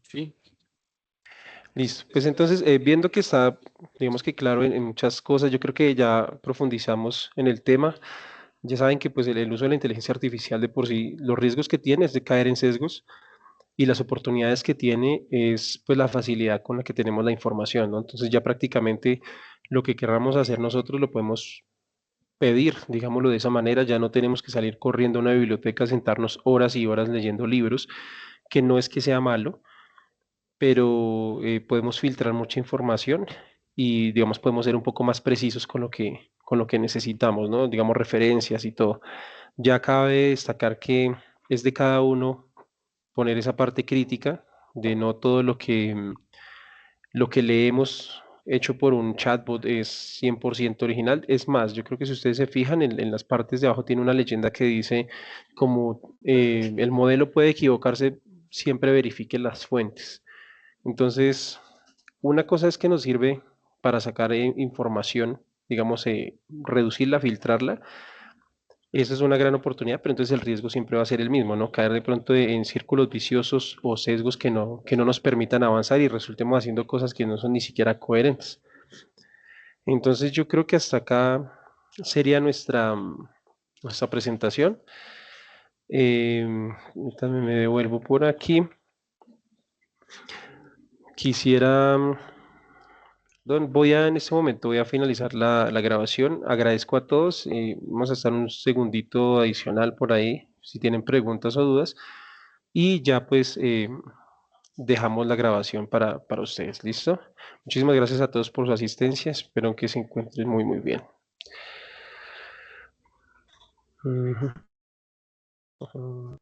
Sí. Listo. Pues entonces, viendo que está, digamos que claro en muchas cosas, yo creo que ya profundizamos en el tema. Ya saben que pues el uso de la inteligencia artificial de por sí, los riesgos que tiene es de caer en sesgos y las oportunidades que tiene es pues la facilidad con la que tenemos la información, ¿no? Entonces ya prácticamente lo que queramos hacer nosotros lo podemos pedir, digámoslo de esa manera, ya no tenemos que salir corriendo a una biblioteca, sentarnos horas y horas leyendo libros, que no es que sea malo, pero podemos filtrar mucha información y, digamos, podemos ser un poco más precisos con lo que necesitamos, ¿no? Digamos, referencias y todo. Ya cabe destacar que es de cada uno poner esa parte crítica de no todo lo que leemos hecho por un chatbot es 100% original. Es más, yo creo que si ustedes se fijan en las partes de abajo tiene una leyenda que dice como el modelo puede equivocarse, siempre verifique las fuentes. Entonces, una cosa es que nos sirve para sacar información, digamos, reducirla, filtrarla. Esa es una gran oportunidad, pero entonces el riesgo siempre va a ser el mismo, ¿no? Caer de pronto en círculos viciosos o sesgos que no nos permitan avanzar y resultemos haciendo cosas que no son ni siquiera coherentes. Entonces yo creo que hasta acá sería nuestra presentación. También me devuelvo por aquí. Quisiera, en este momento voy a finalizar la grabación. Agradezco a todos. Vamos a estar un segundito adicional por ahí, si tienen preguntas o dudas. Y ya pues dejamos la grabación para ustedes. ¿Listo? Muchísimas gracias a todos por su asistencia. Espero que se encuentren muy, muy bien. Ujú. Ujú.